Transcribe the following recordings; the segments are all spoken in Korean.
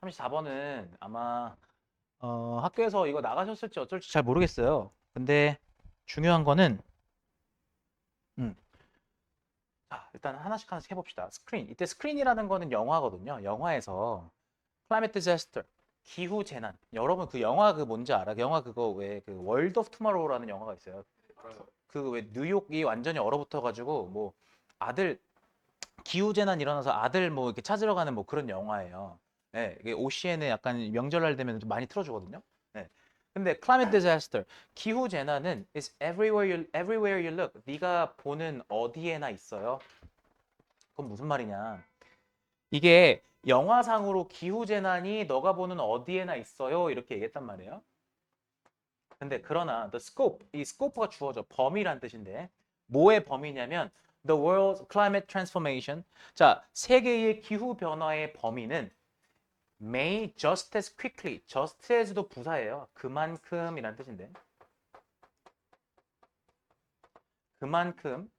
34번은 아마 학교에서 이거 나가셨을지 어쩔지 잘 모르겠어요. 근데 중요한 거는 음, 자, 일단 하나씩 하나씩 해봅시다. 스크린. 이때 스크린이라는 거는 영화거든요. 영화에서 climate disaster, 기후 재난. 여러분 그 영화 그 뭔지 알아? 영화 그거 왜 그 월드 오브 투마로우라는 영화가 있어요. 그 왜 뉴욕이 완전히 얼어붙어 가지고 뭐 아들 기후 재난 일어나서 아들 뭐 이렇게 찾으러 가는 뭐 그런 영화예요. 네, 이게 OCN에 약간 명절날 되면 좀 많이 틀어주거든요. 네. 근데 climate disaster, 기후 재난은 is everywhere you look. 네가 보는 어디에나 있어요. 그건 무슨 말이냐? 이게 영화상으로 기후 재난이 너가 보는 어디에나 있어요. 이렇게 얘기했단 말이에요. 근데 그러나 the scope, 이 scope가 주어져 범위란 뜻인데 뭐의 범위냐면 the world's climate transformation. 자, 세계의 기후 변화의 범위는 may just as quickly, just as도 부사예요. 그만큼이란 뜻인데 그만큼,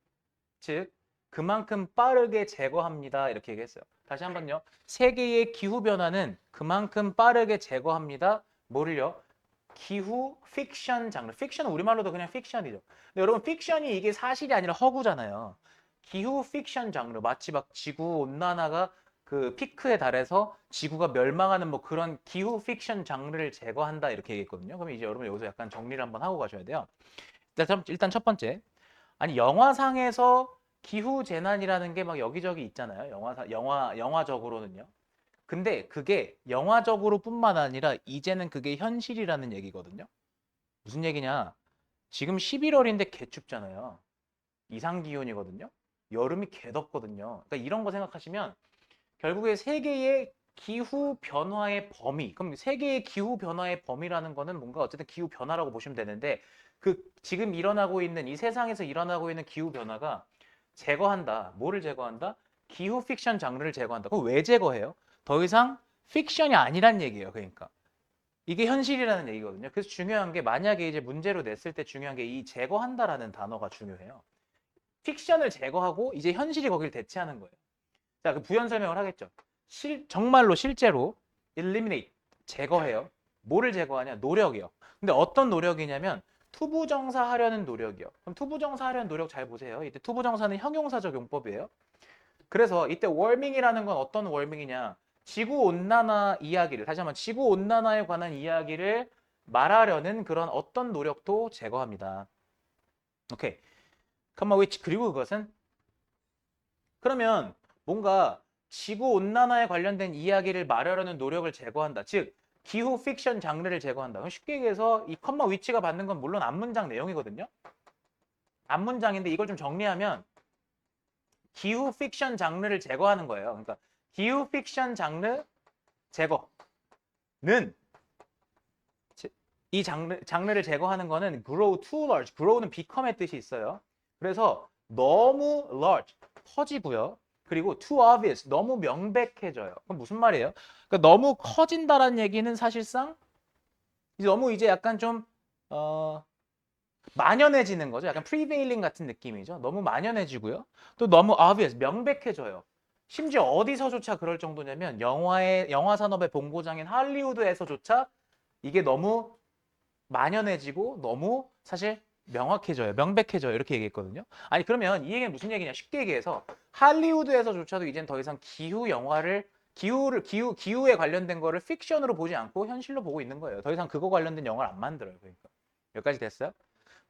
즉 그만큼 빠르게 제거합니다. 이렇게 얘기했어요. 다시 한번요. 세계의 기후 변화는 그만큼 빠르게 제거합니다. 뭐를요? 기후 픽션 장르. 픽션은 우리말로도 그냥 픽션이죠. 근데 여러분 픽션이 이게 사실이 아니라 허구잖아요. 기후 픽션 장르. 마치 막 지구 온난화가 그 피크에 달해서 지구가 멸망하는 뭐 그런 기후 픽션 장르를 제거한다 이렇게 얘기했거든요. 그럼 이제 여러분 여기서 약간 정리를 한번 하고 가셔야 돼요. 일단 첫 번째. 아니 영화상에서 기후 재난이라는 게 막 여기저기 있잖아요. 영화적으로는요. 근데 그게 영화적으로뿐만 아니라 이제는 그게 현실이라는 얘기거든요. 무슨 얘기냐? 지금 11월인데 개춥잖아요. 이상 기온이거든요. 여름이 개덥거든요. 그러니까 이런 거 생각하시면 결국에 세계의 기후 변화의 범위. 그럼 세계의 기후 변화의 범위라는 거는 뭔가 어쨌든 기후 변화라고 보시면 되는데 그 지금 일어나고 있는 이 세상에서 일어나고 있는 기후 변화가 제거한다. 뭐를 제거한다? 기후 픽션 장르를 제거한다. 그럼 왜 제거해요? 더 이상 픽션이 아니란 얘기예요. 그러니까. 이게 현실이라는 얘기거든요. 그래서 중요한 게 만약에 이제 문제로 냈을 때 중요한 게 이 제거한다라는 단어가 중요해요. 픽션을 제거하고 이제 현실이 거기를 대체하는 거예요. 자, 그 부연 설명을 하겠죠. 정말로 실제로 eliminate 제거해요. 뭐를 제거하냐? 노력이요. 근데 어떤 노력이냐면 투부정사 하려는 노력이요. 그럼 투부정사 하려는 노력 잘 보세요. 이때 투부정사는 형용사적 용법이에요. 그래서 이때 warming이라는 건 어떤 warming이냐? 지구 온난화 이야기를 다시 한번 지구 온난화에 관한 이야기를 말하려는 그런 어떤 노력도 제거합니다. 오케이. 컴마 which 그리고 그것은 그러면 뭔가 지구 온난화에 관련된 이야기를 말하려는 노력을 제거한다. 즉 기후 픽션 장르를 제거한다. 그럼 쉽게 얘기해서 이 컴마 위치가 받는 건 물론 앞문장 내용이거든요. 앞문장인데 이걸 좀 정리하면 기후 픽션 장르를 제거하는 거예요. 그러니까 기후 픽션 장르 제거는 이 장르를 제거하는 거는 grow too large. grow는 become의 뜻이 있어요. 그래서 너무 large 커지고요. 그리고 too obvious 너무 명백해져요. 그럼 무슨 말이에요? 그러니까 너무 커진다라는 얘기는 사실상 너무 이제 약간 좀 만연해지는 거죠. 약간 프리베일링 같은 느낌이죠. 너무 만연해지고요. 또 너무 obvious 명백해져요. 심지어 어디서조차 그럴 정도냐면 영화 산업의 본고장인 할리우드에서조차 이게 너무 만연해지고 너무 사실 명확해져요. 명백해져요. 이렇게 얘기했거든요. 아니 그러면 이 얘기는 무슨 얘기냐? 쉽게 얘기해서 할리우드에서조차도 이젠 더 이상 기후에 관련된 거를 픽션으로 보지 않고 현실로 보고 있는 거예요. 더 이상 그거 관련된 영화를 안 만들어요. 그러니까 여기까지 됐어요?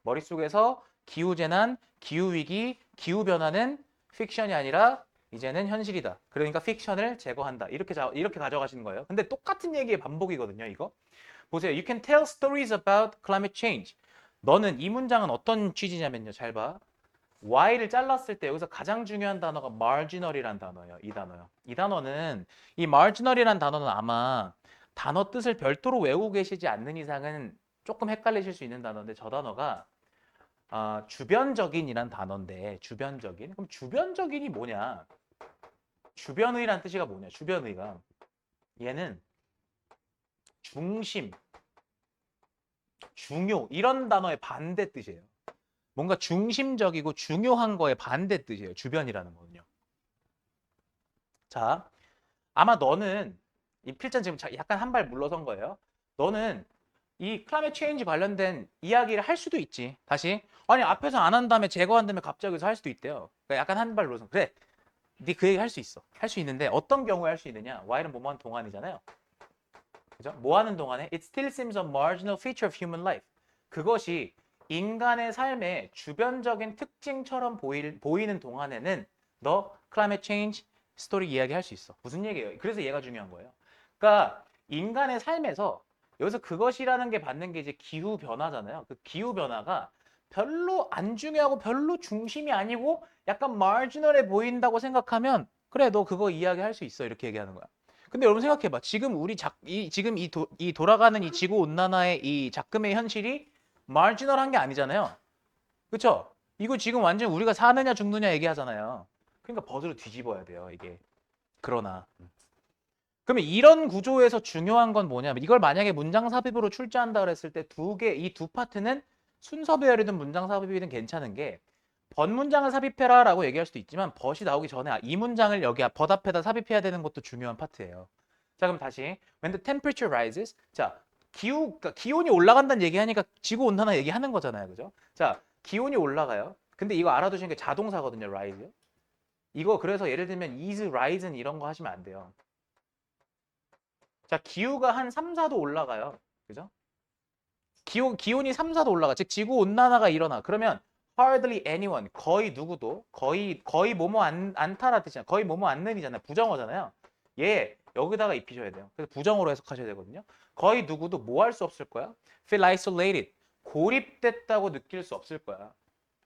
머릿속에서 기후재난, 기후위기, 기후변화는 픽션이 아니라 이제는 현실이다. 그러니까 픽션을 제거한다. 이렇게 가져가시는 거예요. 근데 똑같은 얘기의 반복이거든요, 이거. 보세요. You can tell stories about climate change. 너는 이 문장은 어떤 취지냐면요. 잘 봐. Y를 잘랐을 때 여기서 가장 중요한 단어가 marginal이란 단어예요. 이 단어요. 이 marginal이란 단어는 아마 단어 뜻을 별도로 외우고 계시지 않는 이상은 조금 헷갈리실 수 있는 단어인데 저 단어가 주변적인이란 단어인데 주변적인 그럼 주변적인이 뭐냐? 주변의란 뜻이가 뭐냐? 주변의가 얘는 중심, 중요 이런 단어의 반대 뜻이에요. 뭔가 중심적이고 중요한 거의 반대 뜻이에요. 주변이라는 거는요. 자, 아마 너는 이 필자는 지금 약간 한 발 물러선 거예요. 너는 이 클라이밋 체인지 관련된 이야기를 할 수도 있지. 다시. 아니, 앞에서 안 한 다음에 제거한 다음에 갑자기 여기서 할 수도 있대요. 그러니까 약간 한 발 물러선. 그래. 네 그 얘기 할 수 있어. 할 수 있는데 어떤 경우에 할 수 있느냐? While은 뭐뭐 하는 동안이잖아요. 그죠? 뭐 하는 동안에? It still seems a marginal feature of human life. 그것이 인간의 삶의 주변적인 특징처럼 보이는 동안에는 너 climate change 스토리 이야기할 수 있어. 무슨 얘기예요? 그래서 얘가 중요한 거예요. 그러니까 인간의 삶에서 여기서 그것이라는 게 받는 게 이제 기후 변화잖아요. 그 기후 변화가 별로 안 중요하고 별로 중심이 아니고 약간 마지널해 보인다고 생각하면 그래 너 그거 이야기할 수 있어 이렇게 얘기하는 거야. 근데 여러분 생각해봐. 지금 지금 이 돌아가는 이 지구 온난화의 이 작금의 현실이 마지널한 게 아니잖아요. 그쵸? 이거 지금 완전 우리가 사느냐 죽느냐 얘기하잖아요. 그러니까 버스로 뒤집어야 돼요, 이게. 그러나. 그러면 이런 구조에서 중요한 건 뭐냐면 이걸 만약에 문장 삽입으로 출제한다 그랬을 때 이 두 파트는 순서 배열이든 문장 삽입이든 괜찮은 게 번문장을 삽입해라 라고 얘기할 수도 있지만 벗이 나오기 전에 이 문장을 여기 벗 앞에다 삽입해야 되는 것도 중요한 파트예요. 자, 그럼 다시 When the temperature rises. 자, 그러니까 기온이 올라간다는 얘기하니까 지구 온난화 얘기하는 거잖아요. 그죠? 자, 기온이 올라가요. 근데 이거 알아두시는 게 자동사거든요. rise. 이거 그래서 예를 들면 is rising 이런 거 하시면 안 돼요. 자, 기후가 한 3, 4도 올라가요. 그죠? 기온이 3, 4도 올라가. 즉 지구 온난화가 일어나. 그러면 hardly anyone, 거의 누구도 거의 뭐뭐 않다라 뜻이잖아. 거의 뭐뭐 않는이잖아요. 부정어잖아요. 얘 여기다가 입히셔야 돼요. 그래서 부정어로 해석하셔야 되거든요. 거의 누구도 뭐 할 수 없을 거야? feel isolated. 고립됐다고 느낄 수 없을 거야.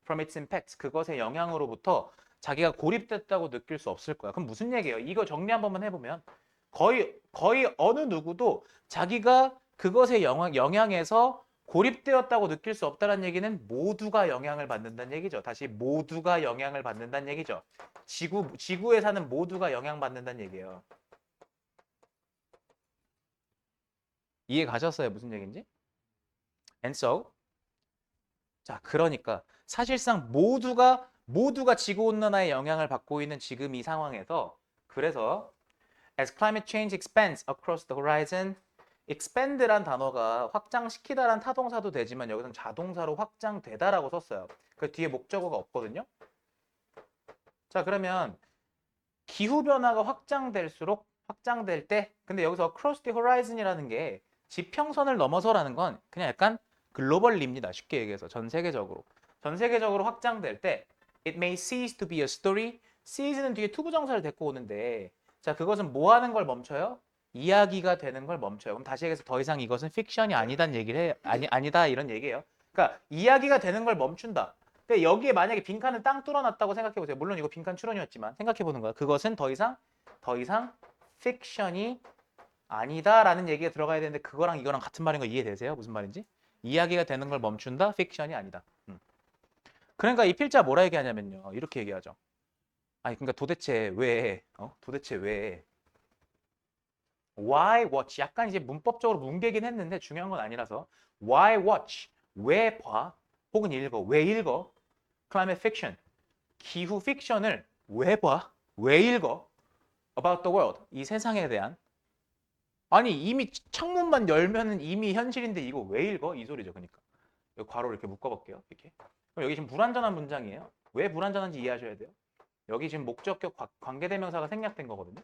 from its impacts. 그것의 영향으로부터 자기가 고립됐다고 느낄 수 없을 거야. 그럼 무슨 얘기예요? 이거 정리 한 번만 해보면 거의 어느 누구도 자기가 그것의 영향에서 고립되었다고 느낄 수 없다는 얘기는 모두가 영향을 받는다는 얘기죠. 다시 모두가 영향을 받는다는 얘기죠. 지구에 사는 모두가 영향받는다는 얘기예요. 이해 가셨어요? 무슨 얘기인지? And so, 자, 그러니까 사실상 모두가 지구 온난화의 영향을 받고 있는 지금 이 상황에서 그래서 as climate change expands across the horizon, expand란 단어가 확장시키다란 타동사도 되지만 여기서는 자동사로 확장되다라고 썼어요. 그 뒤에 목적어가 없거든요. 자, 그러면 기후 변화가 확장될 때 근데 여기서 across the horizon이라는 게 지평선을 넘어서라는 건 그냥 약간 글로벌리입니다. 쉽게 얘기해서 전 세계적으로 확장될 때 it may cease to be a story. cease는 뒤에 투부정사를 데리고 오는데 자, 그것은 뭐 하는 걸 멈춰요? 이야기가 되는 걸 멈춰요. 그럼 다시 얘기해서 더 이상 이것은 픽션이 아니다는 얘기를 해 아니다 이런 얘기예요. 그러니까 이야기가 되는 걸 멈춘다. 근데 여기에 만약에 빈칸을 땅 뚫어놨다고 생각해 보세요. 물론 이거 빈칸 추론이었지만 생각해 보는 거야. 그것은 더 이상 픽션이 아니다라는 얘기가 들어가야 되는데 그거랑 이거랑 같은 말인 거 이해되세요? 무슨 말인지? 이야기가 되는 걸 멈춘다, 픽션이 아니다. 그러니까 이 필자 뭐라 얘기하냐면요. 이렇게 얘기하죠. 아니 그러니까 도대체 왜 why watch 약간 이제 문법적으로 뭉개긴 했는데 중요한 건 아니라서 why watch 왜 봐? 혹은 읽어. 왜 읽어? climate fiction 기후 픽션을 왜 봐? 왜 읽어? about the world 이 세상에 대한 아니 이미 창문만 열면은 이미 현실인데 이거 왜 읽어? 이 소리죠. 그러니까 여기 괄호를 이렇게 묶어볼게요. 이렇게. 그럼 여기 지금 불완전한 문장이에요. 왜 불완전한지 이해하셔야 돼요. 여기 지금 목적격 관계대명사가 생략된 거거든요.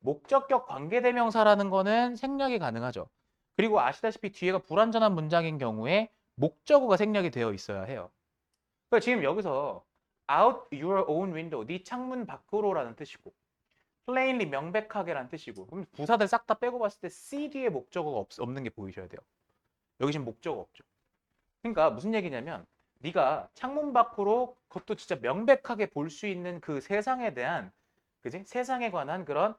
목적격 관계대명사라는 거는 생략이 가능하죠. 그리고 아시다시피 뒤에가 불완전한 문장인 경우에 목적어가 생략이 되어 있어야 해요. 그러니까 지금 여기서 out your own window, 네 창문 밖으로라는 뜻이고 plainly 명백하게라는 뜻이고 그럼 부사들 싹 다 빼고 봤을 때 C 뒤에 목적어가 없는 게 보이셔야 돼요. 여기 지금 목적어 없죠. 그러니까 무슨 얘기냐면 네가 창문 밖으로 그것도 진짜 명백하게 볼 수 있는 그 세상에 대한 그지? 세상에 관한 그런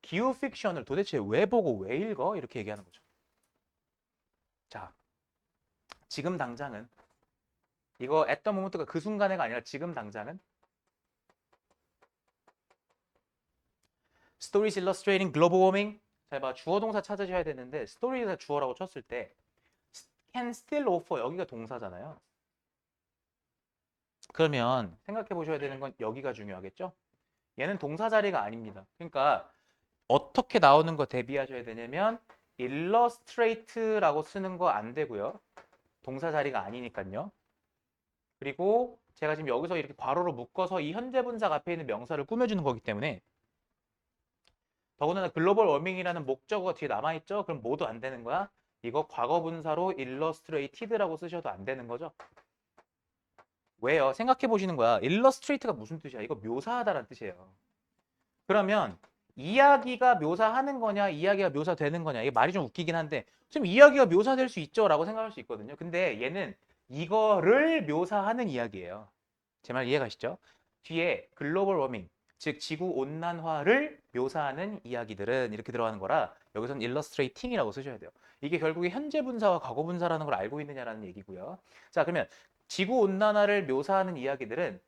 기후 픽션을 도대체 왜 보고 왜 읽어? 이렇게 얘기하는 거죠. 자, 지금 당장은 이거 at the moment가 그 순간에가 아니라 지금 당장은 Stories illustrating global warming. 잘 봐. 주어 동사 찾으셔야 되는데 스토리에서 주어라고 쳤을 때 can still offer 여기가 동사잖아요. 그러면 생각해 보셔야 되는 건 여기가 중요하겠죠? 얘는 동사 자리가 아닙니다. 그러니까 어떻게 나오는 거 대비하셔야 되냐면 illustrate라고 쓰는 거 안 되고요. 동사 자리가 아니니까요. 그리고 제가 지금 여기서 이렇게 괄호로 묶어서 이 현재 분사 앞에 있는 명사를 꾸며주는 거기 때문에 더군다나 글로벌 워밍이라는 목적어가 뒤에 남아있죠? 그럼 뭐도 안 되는 거야? 이거 과거 분사로 illustrated라고 쓰셔도 안 되는 거죠? 왜요? 생각해 보시는 거야. illustrate가 무슨 뜻이야? 이거 묘사하다라는 뜻이에요. 그러면 이야기가 묘사하는 거냐, 이야기가 묘사되는 거냐, 이게 말이 좀 웃기긴 한데 좀 이야기가 묘사될 수 있죠? 라고 생각할 수 있거든요. 근데 얘는 이거를 묘사하는 이야기예요. 제 말 이해가시죠? 뒤에 글로벌 워밍, 즉 지구 온난화를 묘사하는 이야기들은 이렇게 들어가는 거라 여기서는 illustrating이라고 쓰셔야 돼요. 이게 결국에 현재 분사와 과거 분사라는 걸 알고 있느냐라는 얘기고요. 자, 그러면 지구 온난화를 묘사하는 이야기들은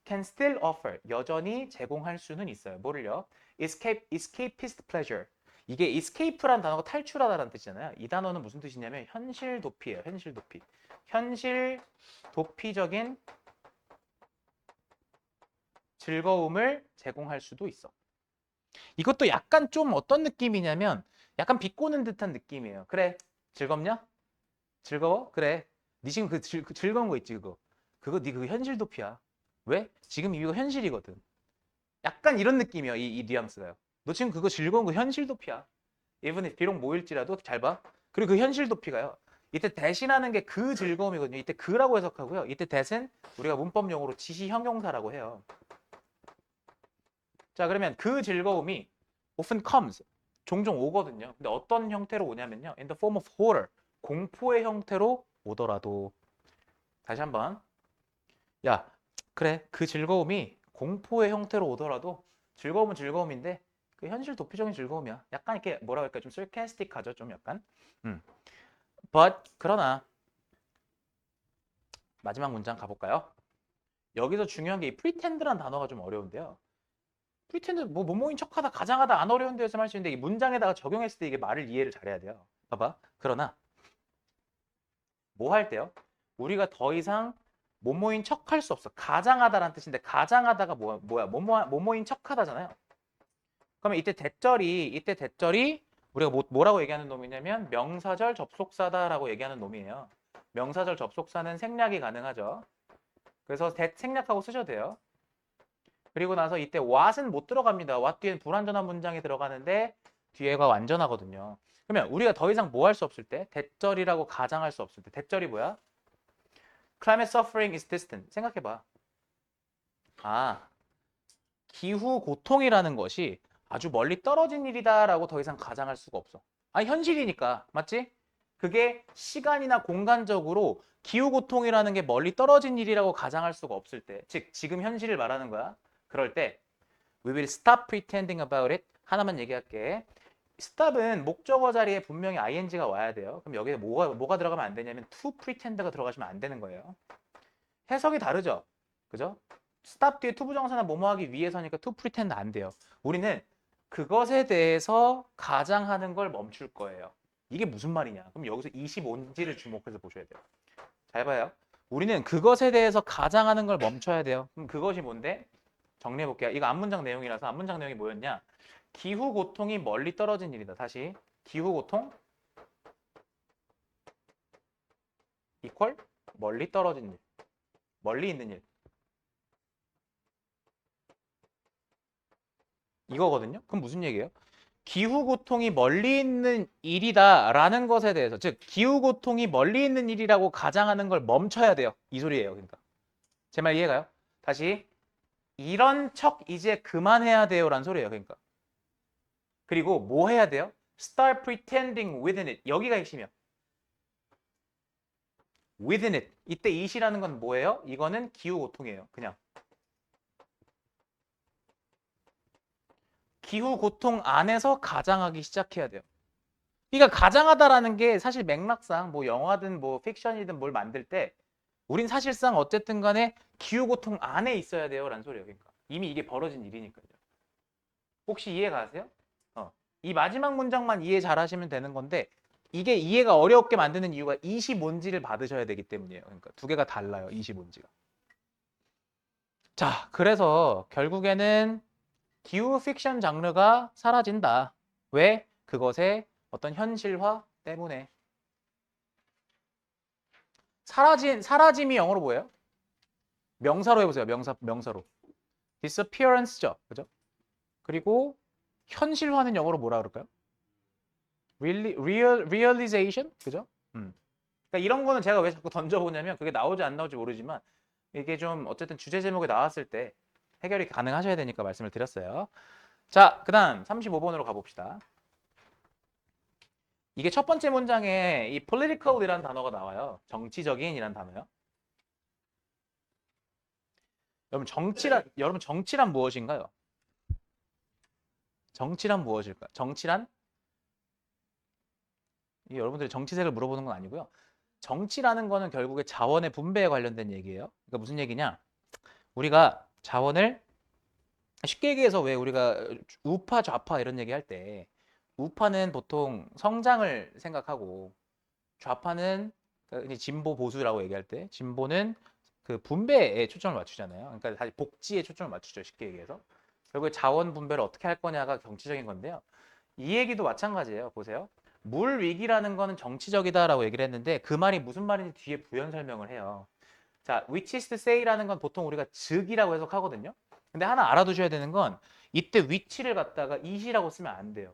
can still offer, 여전히 제공할 수는 있어요. 뭐를요? escapist pleasure. 이게 escape라는 단어가 탈출하다라는 뜻이잖아요. 이 단어는 무슨 뜻이냐면 현실 도피예요. 현실 도피. 현실 도피적인 즐거움을 제공할 수도 있어. 이것도 약간 좀 어떤 느낌이냐면 약간 비꼬는 듯한 느낌이에요. 그래, 즐겁냐? 즐거워? 그래. 네 지금 그 즐거운 거 있지 그거. 그거 네 그거 현실 도피야. 왜? 지금 이거 현실이거든. 약간 이런 느낌이야 이 뉘앙스가요. 너 지금 그거 즐거운 거 현실 도피야. even if 비록 모일지라도 잘 봐. 그리고 그 현실 도피가요. 이때 대신하는 게 그 즐거움이거든요. 이때 그라고 해석하고요. 이때 대신 우리가 문법 용어로 지시 형용사라고 해요. 자, 그러면 그 즐거움이 often comes, 종종 오거든요. 근데 어떤 형태로 오냐면요. in the form of horror, 공포의 형태로 오더라도. 다시 한번. 야, 그래. 그 즐거움이 공포의 형태로 오더라도 즐거움은 즐거움인데 그 현실 도피적인 즐거움이야. 약간 이렇게 뭐라 그럴까? 좀 sarcastic하죠. 좀 약간. but 그러나 마지막 문장 가볼까요? 여기서 중요한 게 이 pretend란 단어가 좀 어려운데요. 프리텐드 뭐 뭐뭐인 척하다 가장하다 안 어려운 데서 할 수 있는데 이 문장에다가 적용했을 때 이게 말을 이해를 잘해야 돼요. 봐봐. 그러나 뭐 할 때요? 우리가 더 이상 뭐뭐인 척할 수 없어. 가장하다라는 뜻인데 가장하다가 뭐야? 뭐뭐인 척하다잖아요. 그러면 이때 대절이 우리가 뭐라고 얘기하는 놈이냐면 명사절 접속사다라고 얘기하는 놈이에요. 명사절 접속사는 생략이 가능하죠. 그래서 that 생략하고 쓰셔도 돼요. 그리고 나서 이때 what은 못 들어갑니다. what 뒤에는 불완전한 문장이 들어가는데 뒤에가 완전하거든요. 그러면 우리가 더 이상 뭐 할 수 없을 때 대절이라고 가장할 수 없을 때 대절이 뭐야? Climate suffering is distant. 생각해봐. 아, 기후 고통이라는 것이 아주 멀리 떨어진 일이다라고 더 이상 가장할 수가 없어. 아, 현실이니까. 맞지? 그게 시간이나 공간적으로 기후 고통이라는 게 멀리 떨어진 일이라고 가장할 수가 없을 때, 즉 지금 현실을 말하는 거야. 그럴 때 we will stop pretending about it. 하나만 얘기할게. stop은 목적어 자리에 분명히 ing가 와야 돼요. 그럼 여기에 뭐가 들어가면 안 되냐면 to pretend가 들어가시면 안 되는 거예요. 해석이 다르죠? 그죠? stop 뒤에 to 부정사나 뭐뭐 하기 위해서니까 to pretend 안 돼요. 우리는 그것에 대해서 가장하는 걸 멈출 거예요. 이게 무슨 말이냐? 그럼 여기서 25인지를 주목해서 보셔야 돼요. 잘 봐요. 우리는 그것에 대해서 가장하는 걸 멈춰야 돼요. 그럼 그것이 뭔데? 정리해 볼게요. 이거 앞문장 내용이라서 앞문장 내용이 뭐였냐? 기후 고통이 멀리 떨어진 일이다. 다시 기후 고통 이퀄 멀리 떨어진 일. 멀리 있는 일. 이거거든요. 그럼 무슨 얘기예요? 기후 고통이 멀리 있는 일이다라는 것에 대해서 즉 기후 고통이 멀리 있는 일이라고 가장하는 걸 멈춰야 돼요. 이 소리예요. 그러니까 제 말 이해가요? 다시 이런 척 이제 그만해야 돼요라는 소리예요. 그러니까 그리고 뭐 해야 돼요? Start pretending within it. 여기가 핵심이야. within it. 이때 it이라는 건 뭐예요? 이거는 기후 고통이에요. 그냥 기후 고통 안에서 가장하기 시작해야 돼요. 그러니까 가장하다라는 게 사실 맥락상 뭐 영화든 뭐 픽션이든 뭘 만들 때 우린 사실상 어쨌든 간에 기후 고통 안에 있어야 돼요라는 소리예요. 그러니까 이미 이게 벌어진 일이니까요. 혹시 이해 가세요? 이 마지막 문장만 이해 잘 하시면 되는 건데 이게 이해가 어렵게 만드는 이유가 25인지를 받으셔야 되기 때문이에요. 그러니까 두 개가 달라요. 25인지가. 자, 그래서 결국에는 기후 픽션 장르가 사라진다. 왜? 그것의 어떤 현실화 때문에. 사라짐이 영어로 뭐예요? 명사로 해보세요. 명사로. disappearance죠. 그죠? 그리고 현실화는 영어로 뭐라 그럴까요? realization? 그죠? 그러니까 이런 거는 제가 왜 자꾸 던져보냐면 그게 나오지 안 나올지 모르지만 이게 좀 어쨌든 주제 제목에 나왔을 때 해결이 가능하셔야 되니까 말씀을 드렸어요. 자, 그 다음 35번으로 가봅시다. 이게 첫 번째 문장에 이 political이라는 단어가 나와요. 정치적인이라는 단어요. 여러분 정치란 무엇인가요? 정치란 무엇일까요? 정치란? 이게 여러분들이 정치색을 물어보는 건 아니고요. 정치라는 거는 결국에 자원의 분배에 관련된 얘기예요. 그러니까 무슨 얘기냐? 우리가 자원을 쉽게 얘기해서 왜 우리가 우파 좌파 이런 얘기 할 때 우파는 보통 성장을 생각하고 좌파는 그러니까 진보 보수라고 얘기할 때 진보는 그 분배에 초점을 맞추잖아요. 그러니까 사실 복지에 초점을 맞추죠. 쉽게 얘기해서. 결국에 자원 분배를 어떻게 할 거냐가 정치적인 건데요. 이 얘기도 마찬가지예요. 보세요. 물 위기라는 거는 정치적이다라고 얘기를 했는데 그 말이 무슨 말인지 뒤에 부연 설명을 해요. 자, which is to say라는 건 보통 우리가 즉이라고 해석하거든요. 근데 하나 알아두셔야 되는 건 이때 which를 갖다가 it이라고 쓰면 안 돼요.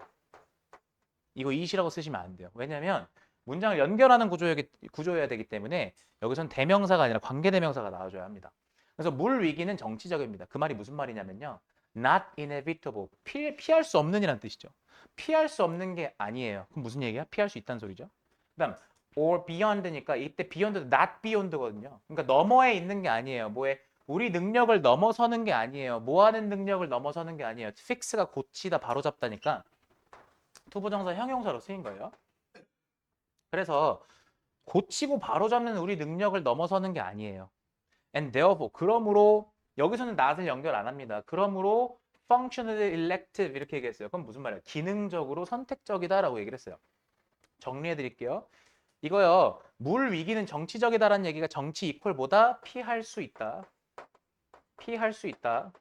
이거 it이라고 쓰시면 안 돼요. 왜냐면 문장을 연결하는 구조여야 되기 때문에 여기선 대명사가 아니라 관계대명사가 나와줘야 합니다. 그래서 물 위기는 정치적입니다. 그 말이 무슨 말이냐면요. not inevitable. 피할 수 없는 이란 뜻이죠. 피할 수 없는 게 아니에요. 그럼 무슨 얘기야? 피할 수 있다는 소리죠. 그다음 or beyond니까 이때 beyond도 not beyond거든요. 그러니까 너머에 있는 게 아니에요. 뭐에 우리 능력을 넘어서는 게 아니에요. 뭐 하는 능력을 넘어서는 게 아니에요. fix가 고치다 바로잡다니까 투부정사 형용사로 쓰인 거예요. 그래서 고치고 바로잡는 우리 능력을 넘어서는 게 아니에요. And therefore, 그러므로 여기서는 not을 연결 안 합니다. 그러므로 functionally elective 이렇게 얘기했어요. 그럼 무슨 말이에요? 기능적으로 선택적이다라고 얘기를 했어요. 정리해 드릴게요. 이거요. 물 위기는 정치적이다라는 얘기가 정치 이퀄보다 피할 수 있다. 피할 수 있다.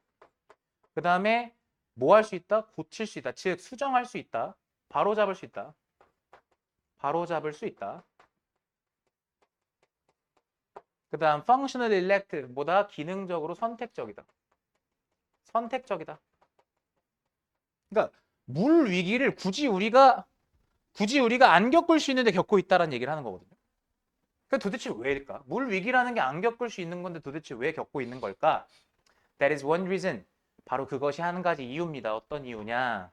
그 다음에 뭐 할 수 있다? 고칠 수 있다. 즉 수정할 수 있다. 바로잡을 수 있다. 바로잡을 수 있다. 그 다음 functional elect보다 기능적으로 선택적이다. 선택적이다. 그러니까 물 위기를 굳이 우리가 안 겪을 수 있는데 겪고 있다라는 얘기를 하는 거거든요. 그 도대체 왜일까? 물 위기라는 게 안 겪을 수 있는 건데 도대체 왜 겪고 있는 걸까? That is one reason. 바로 그것이 한 가지 이유입니다. 어떤 이유냐?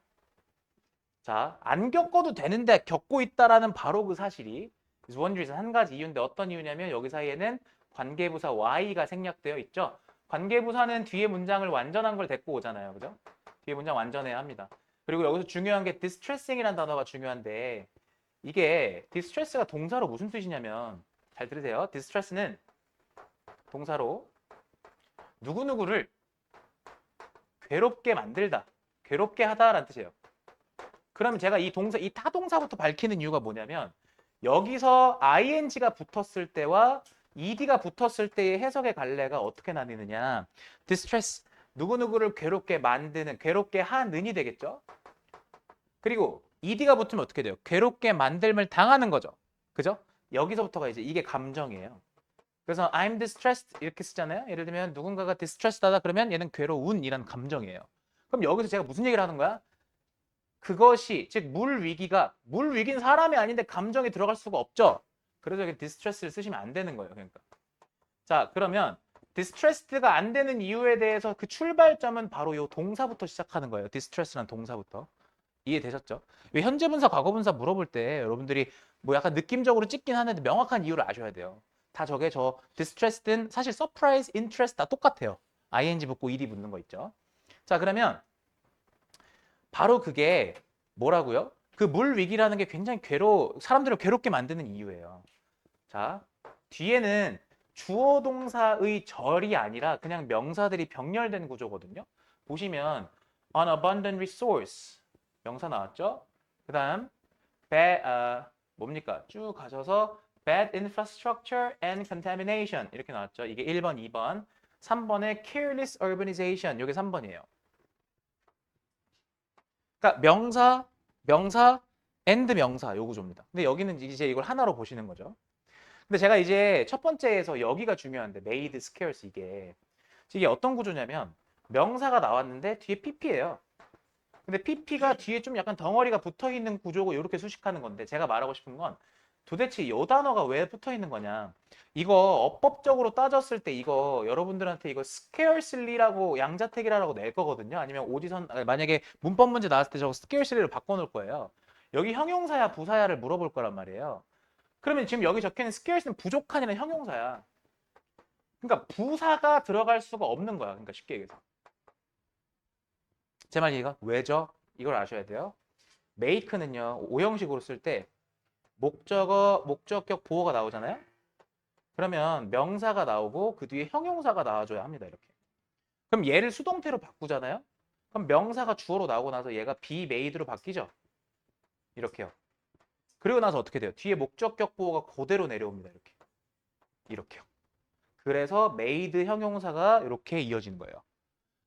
자, 안 겪어도 되는데 겪고 있다라는 바로 그 사실이 is one reason 한 가지 이유인데 어떤 이유냐면 여기 사이에는 관계부사 y가 생략되어 있죠. 관계부사는 뒤에 문장을 완전한 걸 데리고 오잖아요. 그죠? 뒤에 문장 완전해야 합니다. 그리고 여기서 중요한 게 distressing이라는 단어가 중요한데 이게 distress가 동사로 무슨 뜻이냐면 잘 들으세요. distress는 동사로 누구누구를 괴롭게 만들다, 괴롭게 하다라는 뜻이에요. 그럼 제가 이 타동사부터 밝히는 이유가 뭐냐면 여기서 ing가 붙었을 때와 ed가 붙었을 때의 해석의 갈래가 어떻게 나뉘느냐. distress, 누구누구를 괴롭게 만드는, 괴롭게 하는이 되겠죠. 그리고 ed가 붙으면 어떻게 돼요? 괴롭게 만듦을 당하는 거죠. 그죠? 여기서부터가 이제 이게 감정이에요. 그래서 I'm distressed 이렇게 쓰잖아요. 예를 들면 누군가가 distressed하다 그러면 얘는 괴로운이라는 감정이에요. 그럼 여기서 제가 무슨 얘기를 하는 거야? 그것이 즉 물 위기는 사람이 아닌데 감정이 들어갈 수가 없죠. 그래서 여기 distress를 쓰시면 안 되는 거예요. 그러니까 자 그러면 distressed가 안 되는 이유에 대해서 그 출발점은 바로 이 동사부터 시작하는 거예요. distress라는 동사부터. 이해되셨죠? 왜 현재 분사, 과거 분사 물어볼 때 여러분들이 뭐 약간 느낌적으로 찍긴 하는데 명확한 이유를 아셔야 돼요. 다 저게 distressed는 사실 surprise, interest 다 똑같아요. ing 붙고 ed 붙는 거 있죠. 자 그러면 바로 그게 뭐라고요? 그 물 위기라는 게 굉장히 사람들을 괴롭게 만드는 이유예요. 자, 뒤에는 주어 동사의 절이 아니라 그냥 명사들이 병렬된 구조거든요. 보시면 an abundant resource 명사 나왔죠? 그다음 뭡니까? 쭉 가셔서 bad infrastructure and contamination 이렇게 나왔죠. 이게 1번, 2번. 3번에 careless urbanization 이게 3번이에요. 그러니까 명사 and 명사 요 구조입니다. 근데 여기는 이제 이걸 하나로 보시는 거죠. 근데 제가 이제 첫 번째에서 여기가 중요한데 made scarce 이게 어떤 구조냐면 명사가 나왔는데 뒤에 pp예요. 근데 pp가 뒤에 좀 약간 덩어리가 붙어 있는 구조고 이렇게 수식하는 건데 제가 말하고 싶은 건 도대체 이 단어가 왜 붙어 있는 거냐. 이거 어법적으로 따졌을 때 이거 여러분들한테 이거 scarcely라고 양자택일하라고 낼 거거든요. 아니면 오디션 만약에 문법 문제 나왔을 때 저거 scarcely로 바꿔놓을 거예요. 여기 형용사야 부사야를 물어볼 거란 말이에요. 그러면 지금 여기 적혀있는 scarce는 부족한이라는 형용사야. 그러니까 부사가 들어갈 수가 없는 거야. 그러니까 쉽게 얘기해서. 제 말 이해가? 왜죠? 이걸 아셔야 돼요. make는요. 오형식으로 쓸 때 목적어, 목적격, 보어가 나오잖아요. 그러면 명사가 나오고 그 뒤에 형용사가 나와줘야 합니다. 이렇게. 그럼 얘를 수동태로 바꾸잖아요. 그럼 명사가 주어로 나오고 나서 얘가 be made로 바뀌죠. 이렇게요. 그리고 나서 어떻게 돼요? 뒤에 목적격, 보어가 그대로 내려옵니다. 이렇게. 이렇게요. 그래서 made 형용사가 이렇게 이어지는 거예요.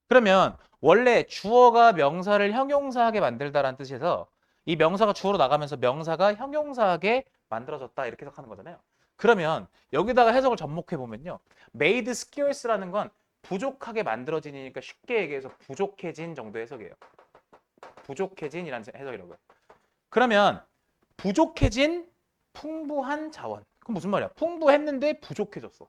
그러면 원래 주어가 명사를 형용사하게 만들다라는 뜻에서 이 명사가 주어로 나가면서 명사가 형용사하게 만들어졌다 이렇게 해석하는 거잖아요. 그러면 여기다가 해석을 접목해 보면요. made scarce라는 건 부족하게 만들어지니까 쉽게 얘기해서 부족해진 정도 해석이에요. 부족해진이라는 해석이라고요. 그러면 부족해진 풍부한 자원. 그럼 무슨 말이야? 풍부했는데 부족해졌어.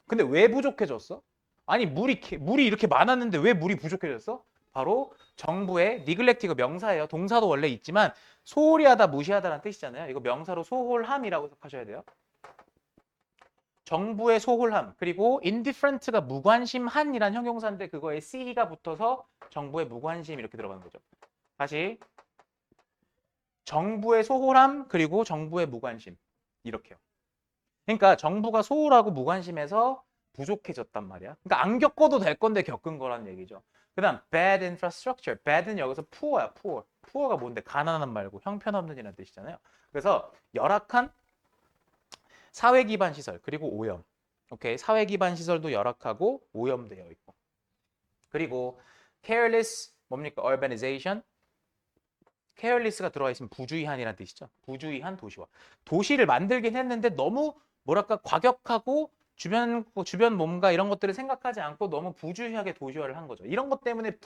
근데 왜 부족해졌어? 아니 물이 이렇게 많았는데 왜 물이 부족해졌어? 바로 정부의 neglect가 명사예요. 동사도 원래 있지만 소홀히 하다 무시하다라는 뜻이잖아요. 이거 명사로 소홀함이라고 해석하셔야 돼요. 정부의 소홀함 그리고 indifferent가 무관심한이란 형용사인데 그거에 c가 붙어서 정부의 무관심 이렇게 들어가는 거죠. 다시 정부의 소홀함 그리고 정부의 무관심 이렇게요. 그러니까 정부가 소홀하고 무관심해서 부족해졌단 말이야. 그러니까 안 겪어도 될 건데 겪은 거란 얘기죠. 그 다음 bad infrastructure. bad는 여기서 poor야. poor. poor가 뭔데? 가난한 말고 형편없는이라는 뜻이잖아요. 그래서 열악한 사회 기반 시설 그리고 오염. 오케이. 사회 기반 시설도 열악하고 오염되어 있고. 그리고 careless 뭡니까? urbanization. careless가 들어가 있으면 부주의한이라는 뜻이죠. 부주의한 도시화. 도시를 만들긴 했는데 너무 뭐랄까 과격하고 주변 몸과 이런 것들을 생각하지 않고 너무 부주의하게 도시화를 한 거죠. 이런 것 때문에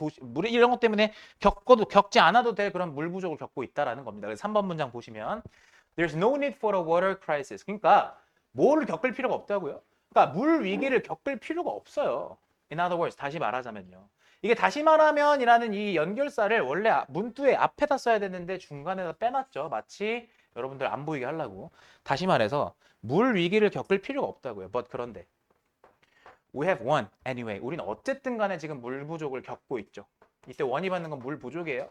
이런 것 때문에 겪지 않아도 될 그런 물 부족을 겪고 있다라는 겁니다. 그래서 3번 문장 보시면 There's no need for a water crisis. 그러니까 뭐를 겪을 필요가 없다고요. 그러니까 물 위기를 겪을 필요가 없어요. In other words, 다시 말하자면요. 이게 다시 말하면이라는 이 연결사를 원래 문두의 앞에다 써야 되는데 중간에다 빼놨죠. 마치 여러분들 안 보이게 하려고. 다시 말해서 물 위기를 겪을 필요가 없다고요. But 그런데 we have one anyway. 우리는 어쨌든 간에 지금 물 부족을 겪고 있죠. 이때 원이 받는 건 물 부족이에요.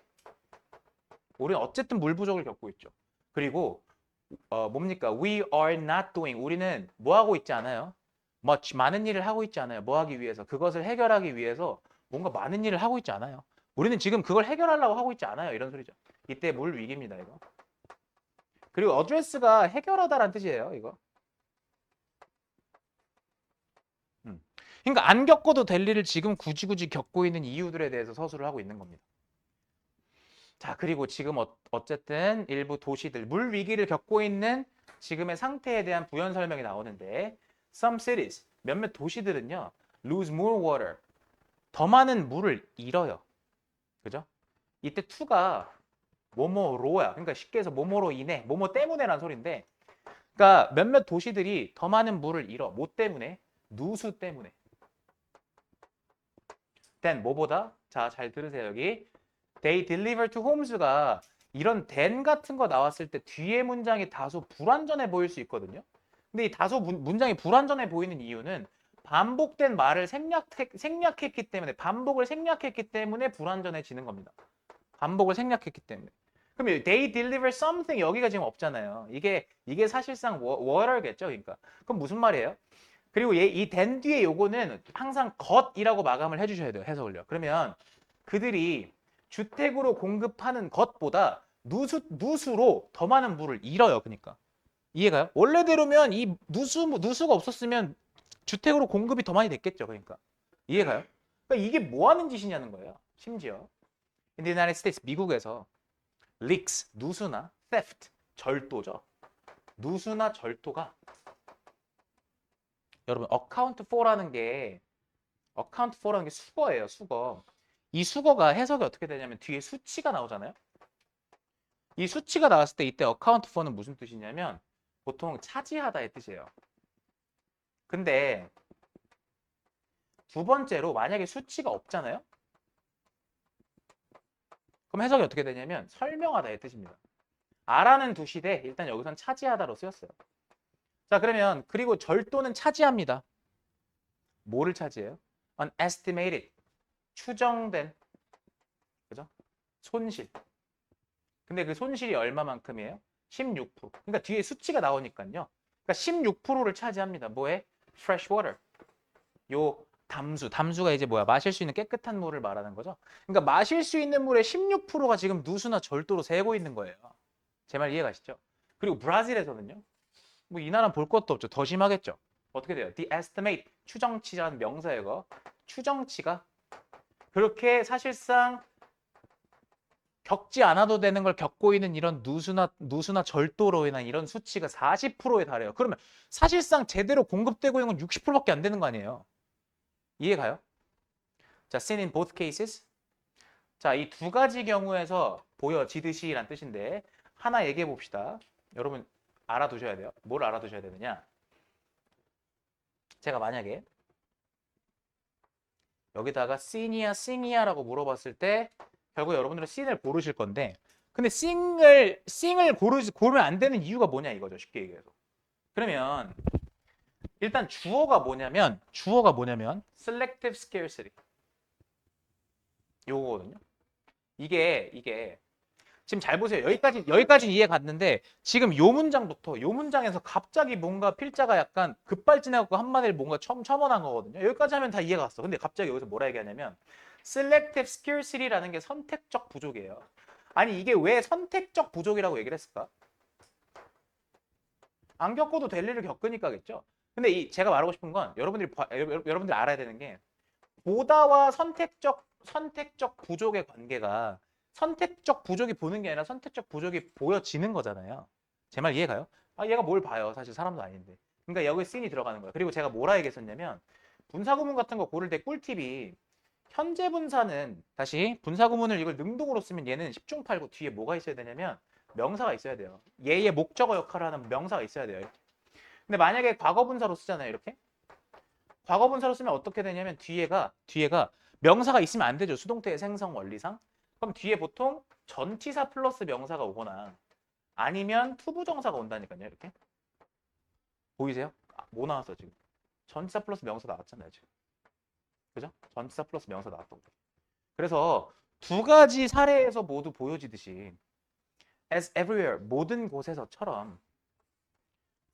우리는 어쨌든 물 부족을 겪고 있죠. 그리고 뭡니까? We are not doing. 우리는 뭐 하고 있지 않아요? much 많은 일을 하고 있지 않아요. 뭐 하기 위해서? 그것을 해결하기 위해서 뭔가 많은 일을 하고 있지 않아요. 우리는 지금 그걸 해결하려고 하고 있지 않아요. 이런 소리죠. 이때 물 위기입니다. 이거. 그리고 address가 해결하다라는 뜻이에요. 이거. 그러니까 안 겪어도 될 일을 지금 굳이 겪고 있는 이유들에 대해서 서술을 하고 있는 겁니다. 자, 그리고 지금 어쨌든 일부 도시들 물 위기를 겪고 있는 지금의 상태에 대한 부연 설명이 나오는데 some cities 몇몇 도시들은요 lose more water 더 많은 물을 잃어요. 그죠? 이때 to가 뭐뭐로야. 그러니까 쉽게 해서 뭐뭐로 인해, 뭐뭐 때문에라는 소리인데 그러니까 몇몇 도시들이 더 많은 물을 잃어. 뭐 때문에? 누수 때문에. then 뭐보다? 자, 잘 들으세요. 여기 they deliver to homes가 이런 then 같은 거 나왔을 때 뒤에 문장이 다소 불완전해 보일 수 있거든요. 근데 이 다소 문장이 불완전해 보이는 이유는 반복된 말을 생략했기 때문에 반복을 생략했기 때문에 불완전해지는 겁니다. 반복을 생략했기 때문에. 그럼 they deliver something 여기가 지금 없잖아요. 이게 사실상 water겠죠. 그러니까. 그럼 무슨 말이에요? 그리고 이 then 뒤에 요거는 항상 것이라고 마감을 해주셔야 돼요. 해석을요. 그러면 그들이 주택으로 공급하는 것보다 누수로 더 많은 물을 잃어요. 그러니까. 이해가요? 원래대로면 이 누수가 없었으면 주택으로 공급이 더 많이 됐겠죠. 그러니까. 이해가요? 그러니까 이게 뭐 하는 짓이냐는 거예요. 심지어. in the United States, 미국에서 leaks, 누수나 theft, 절도죠. 누수나 절도가 여러분 account for라는 게 수거예요, 수거. 이 수거가 해석이 어떻게 되냐면 뒤에 수치가 나오잖아요. 이 수치가 나왔을 때 이때 account for는 무슨 뜻이냐면 보통 차지하다의 뜻이에요. 근데 두 번째로 만약에 수치가 없잖아요. 그럼 해석이 어떻게 되냐면 설명하다의 뜻입니다. 아라는 두시되 일단 여기선 차지하다로 쓰였어요. 자, 그러면 그리고 절도는 차지합니다. 뭐를 차지해요? An estimated, 추정된, 그죠? 손실. 근데 그 손실이 얼마만큼이에요? 16%. 그러니까 뒤에 수치가 나오니까요. 그러니까 16%를 차지합니다. 뭐에? Fresh water. 요 담수가 이제 뭐야? 마실 수 있는 깨끗한 물을 말하는 거죠. 그러니까 마실 수 있는 물의 16%가 지금 누수나 절도로 새고 있는 거예요. 제 말 이해가시죠? 그리고 브라질에서는요. 뭐 이 나라는 볼 것도 없죠. 더 심하겠죠. 어떻게 돼요? The estimate, 추정치라는 명사예요. 추정치가 그렇게 사실상 겪지 않아도 되는 걸 겪고 있는 이런 누수나 절도로 인한 이런 수치가 40%에 달해요. 그러면 사실상 제대로 공급되고 있는 건 60%밖에 안 되는 거 아니에요. 이해가요? 자, seen in both cases. 자, 이 두 가지 경우에서 보여지듯이란 뜻인데 하나 얘기해 봅시다. 여러분 알아두셔야 돼요. 뭘 알아두셔야 되느냐? 제가 만약에 여기다가 seen이야, sing이야라고 물어봤을 때 결국 여러분들은 seen을 고르실 건데 근데 sing을 고르면 안 되는 이유가 뭐냐 이거죠. 쉽게 얘기해서. 그러면 일단 주어가 뭐냐면 selective scarcity 요거거든요. 이게 지금 잘 보세요. 여기까지 이해 갔는데 지금 요 문장에서 갑자기 뭔가 필자가 약간 급발진해갖고 한마디를 뭔가 첨언한 거거든요. 여기까지 하면 다 이해가 갔어. 근데 갑자기 여기서 뭐라 얘기하냐면 selective scarcity라는 게 선택적 부족이에요. 아니 이게 왜 선택적 부족이라고 얘기를 했을까? 안 겪어도 될 일을 겪으니까겠죠. 근데 제가 말하고 싶은 건 여러분들이 알아야 되는 게 보다와 선택적 부족의 관계가 선택적 부족이 보는 게 아니라 선택적 부족이 보여지는 거잖아요. 제 말 이해가요? 아, 얘가 뭘 봐요? 사실 사람도 아닌데. 그러니까 여기 씬이 들어가는 거예요. 그리고 제가 뭐라 얘기했었냐면 분사구문 같은 거 고를 때 꿀팁이 현재 분사는 다시 분사구문을 이걸 능동으로 쓰면 얘는 10중 8구 뒤에 뭐가 있어야 되냐면 명사가 있어야 돼요. 얘의 목적어 역할을 하는 명사가 있어야 돼요. 이렇게. 근데 만약에 과거분사로 쓰잖아요. 이렇게. 과거분사로 쓰면 어떻게 되냐면 뒤에가 명사가 있으면 안 되죠. 수동태의 생성 원리상. 그럼 뒤에 보통 전치사 플러스 명사가 오거나 아니면 투부정사가 온다니까요. 이렇게. 보이세요? 아, 뭐 나왔어 지금? 전치사 플러스 명사 나왔잖아요. 지금. 그죠? 전치사 플러스 명사 나왔다고. 그래서 두 가지 사례에서 모두 보여지듯이 as everywhere, 모든 곳에서처럼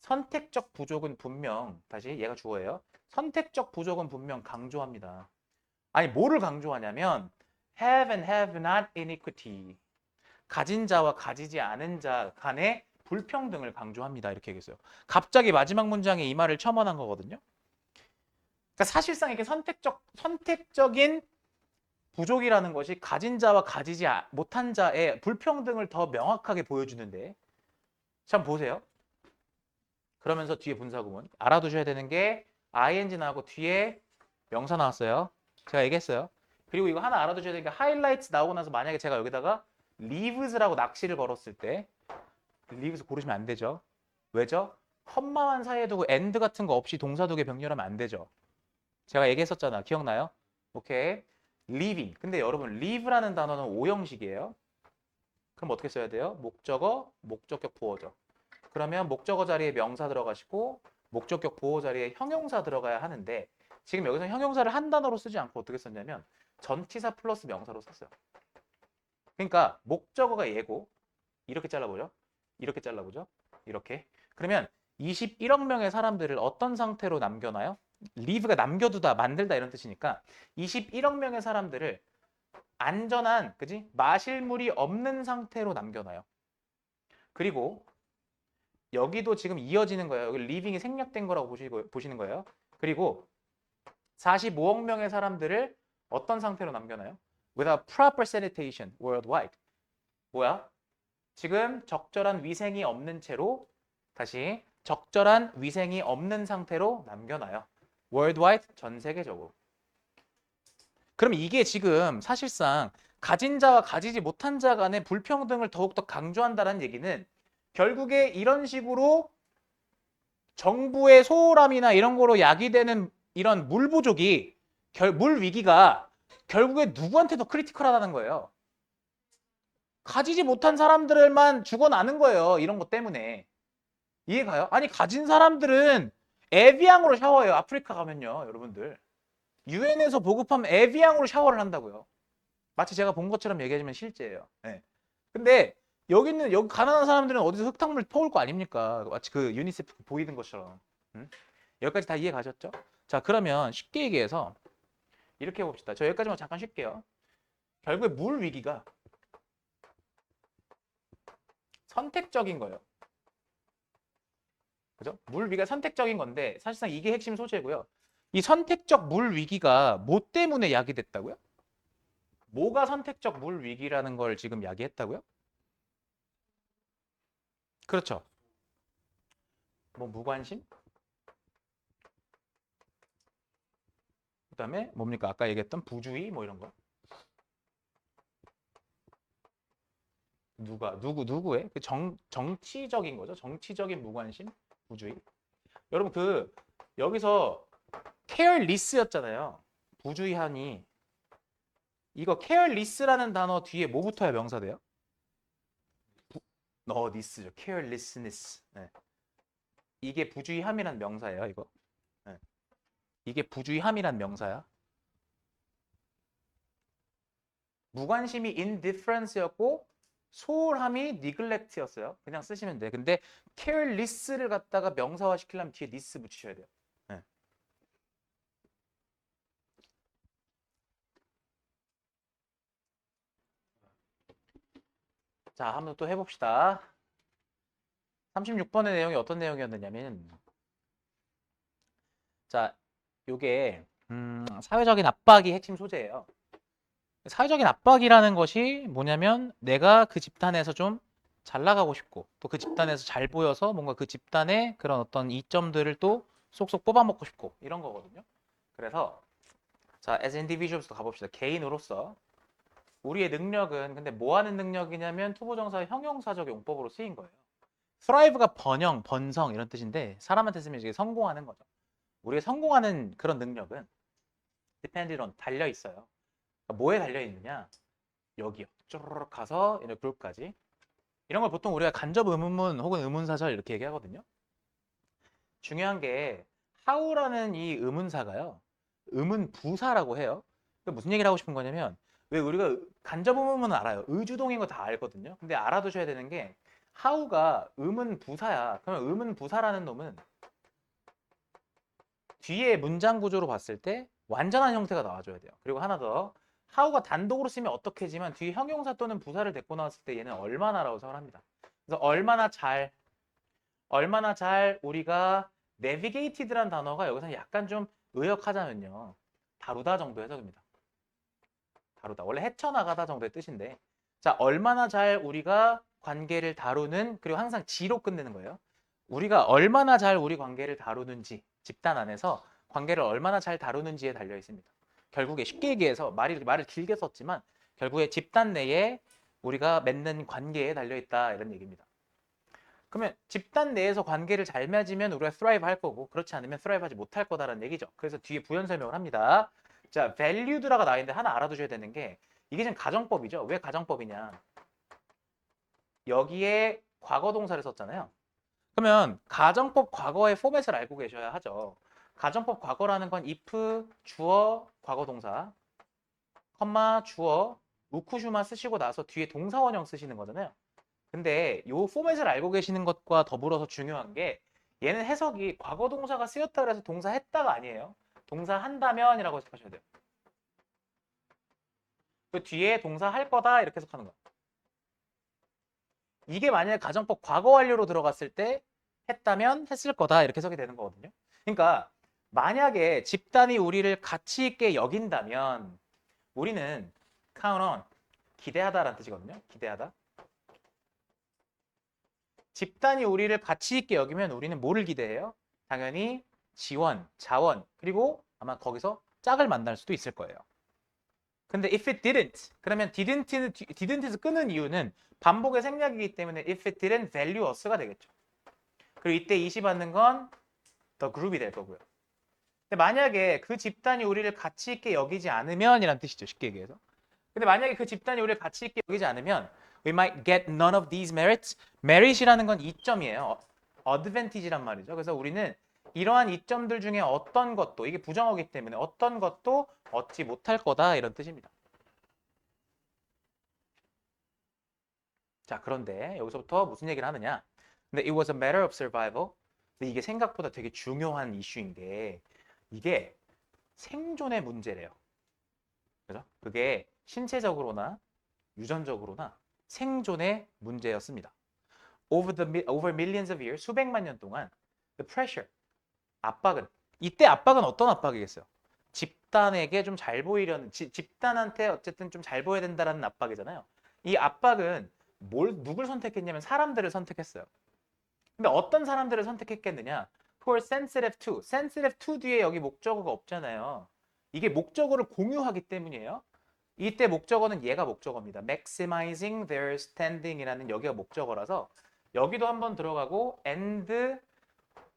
선택적 부족은 분명, 다시 얘가 주어예요. 선택적 부족은 분명 강조합니다. 아니 뭐를 강조하냐면 have and have not inequity. 가진 자와 가지지 않은 자 간의 불평등을 강조합니다. 이렇게 얘기했어요. 갑자기 마지막 문장에 이 말을 첨언한 거거든요. 그러니까 사실상 이게 선택적인 부족이라는 것이 가진 자와 가지지 못한 자의 불평등을 더 명확하게 보여주는데 참 보세요. 그러면서 뒤에 분사구문 알아두셔야 되는 게 ing 나오고 뒤에 명사 나왔어요. 제가 얘기했어요. 그리고 이거 하나 알아두셔야 되는 게 highlights 나오고 나서 만약에 제가 여기다가 leaves라고 낚시를 걸었을 때 leaves 고르시면 안 되죠. 왜죠? 컴마만 사이에 두고 and 같은 거 없이 동사 두 개 병렬하면 안 되죠. 제가 얘기했었잖아. 기억나요? 오케이. leaving. 근데 여러분 leave라는 단어는 오형식이에요. 그럼 어떻게 써야 돼요? 목적어, 목적격, 보어죠. 그러면 목적어 자리에 명사 들어가시고 목적격 보호 자리에 형용사 들어가야 하는데 지금 여기서 형용사를 한 단어로 쓰지 않고 어떻게 썼냐면 전치사 플러스 명사로 썼어요. 그러니까 목적어가 얘고 이렇게 잘라보죠. 이렇게 잘라보죠. 이렇게. 그러면 21억 명의 사람들을 어떤 상태로 남겨놔요? leave가 남겨두다, 만들다 이런 뜻이니까 21억 명의 사람들을 안전한, 그지? 마실 물이 없는 상태로 남겨놔요. 그리고 여기도 지금 이어지는 거예요. 여기 리빙이 생략된 거라고 보시는 거예요. 그리고 45억 명의 사람들을 어떤 상태로 남겨놔요? without proper sanitation worldwide. 뭐야? 지금 적절한 위생이 없는 채로 다시 적절한 위생이 없는 상태로 남겨놔요. worldwide 전 세계적으로. 그럼 이게 지금 사실상 가진 자와 가지지 못한 자 간의 불평등을 더욱더 강조한다는 얘기는 결국에 이런 식으로 정부의 소홀함이나 이런 거로 야기되는 이런 물 부족이 물 위기가 결국에 누구한테 더 크리티컬하다는 거예요. 가지지 못한 사람들만 죽어나는 거예요. 이런 것 때문에. 이해가요? 아니 가진 사람들은 에비앙으로 샤워해요. 아프리카 가면요. 여러분들. 유엔에서 보급하면 에비앙으로 샤워를 한다고요. 마치 제가 본 것처럼 얘기하지만 실제예요. 네. 근데 여기 가난한 사람들은 어디서 흙탕물 퍼올 거 아닙니까? 마치 그 유니세프 보이는 것처럼. 응? 여기까지 다 이해 가셨죠? 자, 그러면 쉽게 얘기해서 이렇게 해봅시다. 저 여기까지만 잠깐 쉴게요. 결국에 물 위기가 선택적인 거예요. 그죠? 물 위기가 선택적인 건데 사실상 이게 핵심 소재고요. 이 선택적 물 위기가 뭐 때문에 야기됐다고요? 뭐가 선택적 물 위기라는 걸 지금 야기했다고요? 그렇죠. 뭐 무관심? 그다음에 뭡니까? 아까 얘기했던 부주의 뭐 이런 거. 누구의? 그 정치적인 거죠. 정치적인 무관심, 부주의. 여러분 여기서 careless였잖아요. 부주의하니. 이거 careless라는 단어 뒤에 뭐 붙어야 명사돼요? this죠. carelessness. 네. 이게 부주의함이란 명사예요, 이거. 네. 이게 부주의함이란 명사야. 무관심이 indifference였고 소홀함이 neglect였어요. 그냥 쓰시면 돼. 근데 careless를 갖다가 명사화 시키려면 뒤에 this 붙이셔야 돼요. 네. 자, 한번 또 해봅시다. 36번의 내용이 어떤 내용이었느냐면 자, 요게 사회적인 압박이 핵심 소재예요. 사회적인 압박이라는 것이 뭐냐면 내가 그 집단에서 좀 잘 나가고 싶고 또 그 집단에서 잘 보여서 뭔가 그 집단의 그런 어떤 이점들을 또 쏙쏙 뽑아먹고 싶고 이런 거거든요. 그래서 자, as individuals도 가봅시다. 개인으로서 우리의 능력은 근데 뭐 하는 능력이냐면 투부정사의 형용사적 용법으로 쓰인 거예요. thrive가 번영, 번성 이런 뜻인데 사람한테 쓰면 이제 성공하는 거죠. 우리가 성공하는 그런 능력은 depended on 달려 있어요. 그러니까 뭐에 달려 있느냐? 여기요. 쪼르륵 가서 이런 그룹까지. 이런 걸 보통 우리가 간접 의문문 혹은 의문사절 이렇게 얘기하거든요. 중요한 게 how라는 이 의문사가요. 의문부사라고 해요. 무슨 얘기를 하고 싶은 거냐면 왜 우리가 간접 의문문은 알아요. 의주동인 거 다 알거든요. 근데 알아두셔야 되는 게 how가 의문부사야. 그러면 의문부사라는 놈은 뒤에 문장 구조로 봤을 때 완전한 형태가 나와줘야 돼요. 그리고 하나 더 how가 단독으로 쓰면 어떻게지만 뒤에 형용사 또는 부사를 데리고 나왔을 때 얘는 얼마나라고 생각을 합니다. 그래서 얼마나 잘 우리가 navigated라는 단어가 여기서 약간 좀 의역하자면요. 다루다 정도 해석입니다. 다루다. 원래 헤쳐나가다 정도의 뜻인데 자, 얼마나 잘 우리가 관계를 다루는 그리고 항상 지로 끝내는 거예요. 우리가 얼마나 잘 우리 관계를 다루는지 집단 안에서 관계를 얼마나 잘 다루는지에 달려 있습니다. 결국에 쉽게 얘기해서 말을 길게 썼지만 결국에 집단 내에 우리가 맺는 관계에 달려 있다 이런 얘기입니다. 그러면 집단 내에서 관계를 잘 맺으면 우리가 thrive 할 거고 그렇지 않으면 thrive 하지 못할 거다라는 얘기죠. 그래서 뒤에 부연 설명을 합니다. 자, valued라가 나와 있는데 하나 알아두셔야 되는 게 이게 지금 가정법이죠. 왜 가정법이냐? 여기에 과거 동사를 썼잖아요. 그러면 가정법 과거의 포맷을 알고 계셔야 하죠. 가정법 과거라는 건 if, 주어, 과거 동사, 컴마, 주어, 우쿠슈마 쓰시고 나서 뒤에 동사 원형 쓰시는 거잖아요. 근데 요 포맷을 알고 계시는 것과 더불어서 중요한 게 얘는 해석이 과거 동사가 쓰였다 그래서 동사 했다가 아니에요. 동사 한다면이라고 해석하셔야 돼요. 그 뒤에 동사 할 거다 이렇게 해석하는 거야. 이게 만약에 가정법 과거 완료로 들어갔을 때 했다면 했을 거다 이렇게 해석이 되는 거거든요. 그러니까 만약에 집단이 우리를 가치 있게 여긴다면 우리는 count on 기대하다라는 뜻이거든요. 기대하다. 집단이 우리를 가치 있게 여기면 우리는 뭐를 기대해요? 당연히 지원, 자원, 그리고 아마 거기서 짝을 만날 수도 있을 거예요. 근데 if it didn't, 그러면 didn't에서 끄는 이유는 반복의 생략이기 때문에 if it didn't value us가 되겠죠. 그리고 이때 20 받는 건 the group이 될 거고요. 근데 만약에 그 집단이 우리를 가치 있게 여기지 않으면 이란 뜻이죠. 쉽게 얘기해서. 근데 만약에 그 집단이 우리를 가치 있게 여기지 않으면 we might get none of these merits. merit이라는 건 이점이에요. advantage란 말이죠. 그래서 우리는 이러한 이점들 중에 어떤 것도 이게 부정어기 때문에 어떤 것도 얻지 못할 거다 이런 뜻입니다. 자, 그런데 여기서부터 무슨 얘기를 하느냐? 근데 it was a matter of survival. 근데 이게 생각보다 되게 중요한 이슈인 게 이게 생존의 문제래요. 그죠? 그게 신체적으로나 유전적으로나 생존의 문제였습니다. Over millions of years, 수백만 년 동안 the pressure, 압박은 이때 압박은 어떤 압박이겠어요? 집단에게 좀 잘 보이려는 집단한테 어쨌든 좀 잘 보여야 된다라는 압박이잖아요. 이 압박은 누굴 선택했냐면 사람들을 선택했어요. 근데 어떤 사람들을 선택했겠느냐? Who are sensitive to. sensitive to 뒤에 여기 목적어가 없잖아요. 이게 목적어를 공유하기 때문이에요. 이때 목적어는 얘가 목적어입니다. maximizing their standing이라는 여기가 목적어라서 여기도 한번 들어가고 and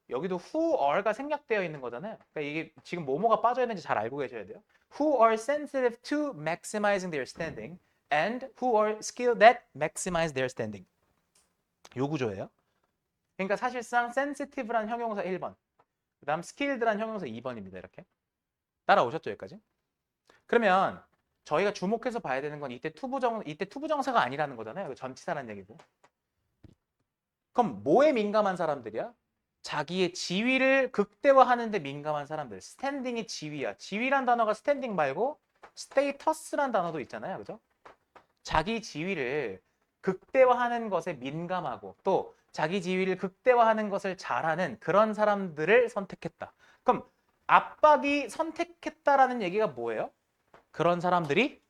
여기도 who are가 생략되어 있는 거잖아요. 그러니까 이게 지금 뭐뭐가 빠져 있는지 잘 알고 계셔야 돼요. Who are sensitive to maximizing their standing and who are skilled at maximize their standing. 요 구조예요. 그러니까 사실상 sensitive란 형용사 1번, 그 다음 skilled란 형용사 2번입니다. 이렇게. 따라오셨죠, 여기까지? 그러면 저희가 주목해서 봐야 되는 건 이때 투부정사가 아니라는 거잖아요. 전치사라는 얘기고. 그럼 뭐에 민감한 사람들이야? 자기의 지위를 극대화하는 데 민감한 사람들. 스탠딩이 지위야. 지위란 단어가 스탠딩 말고 스테이터스란 단어도 있잖아요. 그죠? 자기 지위를 극대화하는 것에 민감하고 또 자기 지위를 극대화하는 것을 잘하는 그런 사람들을 선택했다. 그럼 압박이 선택했다라는 얘기가 뭐예요? 그런 사람들이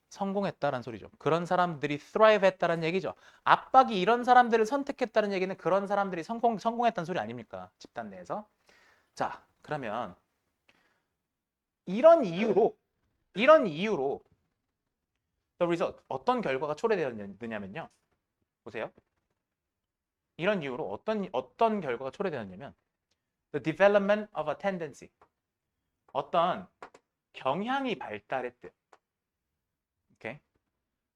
성공했다라는 소리죠. 그런 사람들이 thrive 했다라는 얘기죠. 압박이 이런 사람들을 선택했다는 얘기는 그런 사람들이 성공했다는 소리 아닙니까? 집단 내에서. 자, 그러면 이런 이유로 the result 어떤 결과가 초래되었느냐면요. 보세요. 이런 이유로 어떤 결과가 초래되었냐면 the development of a tendency 어떤 경향이 발달했대요. 오케이?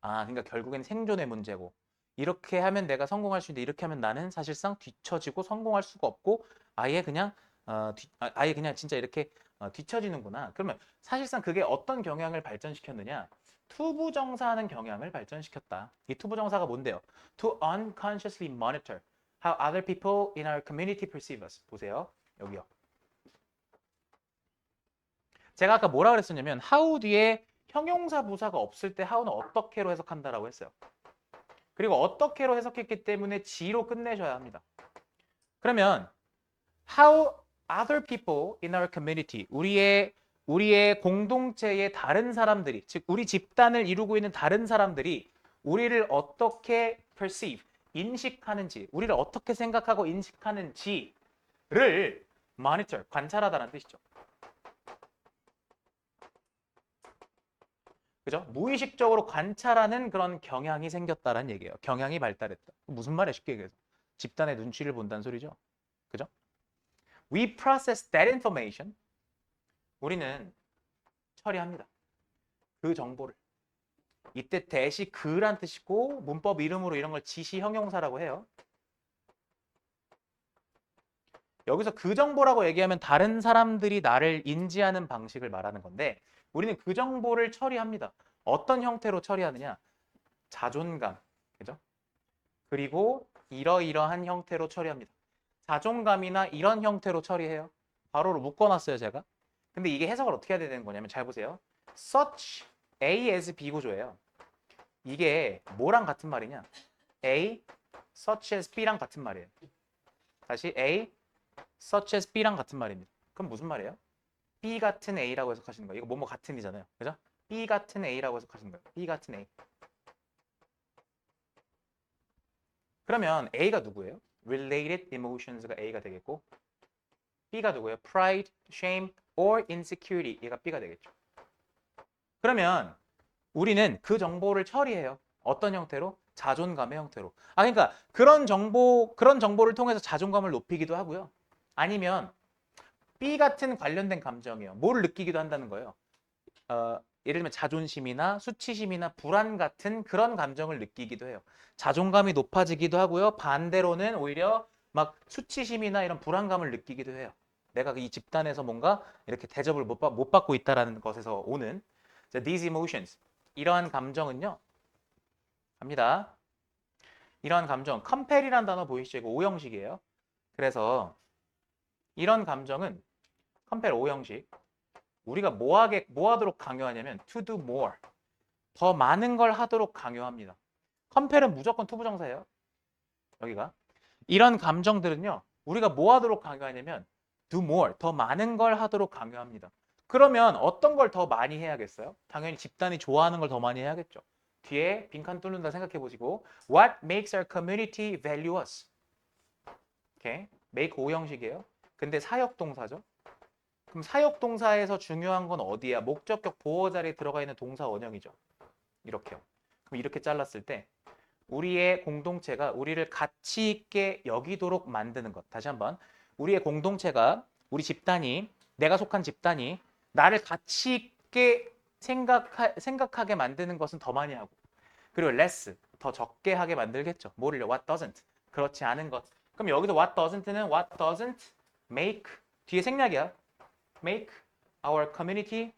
그러니까 결국엔 생존의 문제고 이렇게 하면 내가 성공할 수 있는데 이렇게 하면 나는 사실상 뒤처지고 성공할 수가 없고 아예 그냥 아예 그냥 진짜 이렇게 뒤처지는구나. 그러면 사실상 그게 어떤 경향을 발전시켰느냐? 투부정사하는 경향을 발전시켰다. 이 투부정사가 뭔데요? To unconsciously monitor how other people in our community perceive us. 보세요. 여기요. 제가 아까 뭐라 그랬었냐면 how 뒤에 형용사 부사가 없을 때 how는 어떻게로 해석한다라고 했어요. 그리고 어떻게로 해석했기 때문에 G로 끝내셔야 합니다. 그러면 how other people in our community 우리의 공동체의 다른 사람들이 즉 우리 집단을 이루고 있는 다른 사람들이 우리를 어떻게 perceive 인식하는지 우리를 어떻게 생각하고 인식하는지를 monitor 관찰하다는 뜻이죠. 그죠? 무의식적으로 관찰하는 그런 경향이 생겼다는 얘기예요. 경향이 발달했다. 무슨 말이야 쉽게 얘기해서. 집단의 눈치를 본다는 소리죠. 그죠? We process that information. 우리는 처리합니다. 그 정보를. 이때 대시 그란 뜻이고 문법 이름으로 이런 걸 지시 형용사라고 해요. 여기서 그 정보라고 얘기하면 다른 사람들이 나를 인지하는 방식을 말하는 건데 우리는 그 정보를 처리합니다. 어떤 형태로 처리하느냐? 자존감, 그죠? 그리고 이러이러한 형태로 처리합니다. 자존감이나 이런 형태로 처리해요. 바로 묶어놨어요, 제가. 근데 이게 해석을 어떻게 해야 되는 거냐면 잘 보세요. such A as B 구조예요. 이게 뭐랑 같은 말이냐? A, such as B랑 같은 말이에요. 다시 A, such as B랑 같은 말입니다. 그럼 무슨 말이에요? B 같은 A라고 해석하시는 거예요. 이거 뭐뭐 같은이잖아요. 그죠? B 같은 A라고 해석하시는 거예요. B 같은 A. 그러면 A가 누구예요? Related emotions가 A가 되겠고 B가 누구예요? Pride, shame, or insecurity. 얘가 B가 되겠죠. 그러면 우리는 그 정보를 처리해요. 어떤 형태로? 자존감의 형태로. 그러니까 그런 정보를 통해서 자존감을 높이기도 하고요. 아니면 B 같은 관련된 감정이요. 뭘 느끼기도 한다는 거예요. 예를 들면 자존심이나 수치심이나 불안 같은 그런 감정을 느끼기도 해요. 자존감이 높아지기도 하고요. 반대로는 오히려 막 수치심이나 이런 불안감을 느끼기도 해요. 내가 이 집단에서 뭔가 이렇게 대접을 못 받고 있다라는 것에서 오는 these emotions. 이러한 감정은요. 갑니다. 이러한 감정, 컴펠이라는 단어 보이시죠? 이거 O형식이에요. 그래서 이런 감정은 컴펠 O형식. 우리가 뭐 하도록 강요하냐면 to do more. 더 많은 걸 하도록 강요합니다. 컴펠은 무조건 투부정사예요. 여기가. 이런 감정들은요. 우리가 뭐 하도록 강요하냐면 do more. 더 많은 걸 하도록 강요합니다. 그러면 어떤 걸 더 많이 해야겠어요? 당연히 집단이 좋아하는 걸 더 많이 해야겠죠. 뒤에 빈칸 뚫는다 생각해 보시고 What makes our community value us? 오케이. make O형식이에요. 근데 사역동사죠. 그럼 사역동사에서 중요한 건 어디야? 목적격 보호 자리에 들어가 있는 동사 원형이죠. 이렇게요. 그럼 이렇게 잘랐을 때 우리의 공동체가 우리를 가치 있게 여기도록 만드는 것. 다시 한번. 우리의 공동체가 우리 집단이 내가 속한 집단이 나를 가치 있게 생각하게 만드는 것은 더 많이 하고 그리고 less 더 적게 하게 만들겠죠. 뭐를요? What doesn't. 그렇지 않은 것. 그럼 여기서 what doesn't는 what doesn't make 뒤에 생략이야. make our community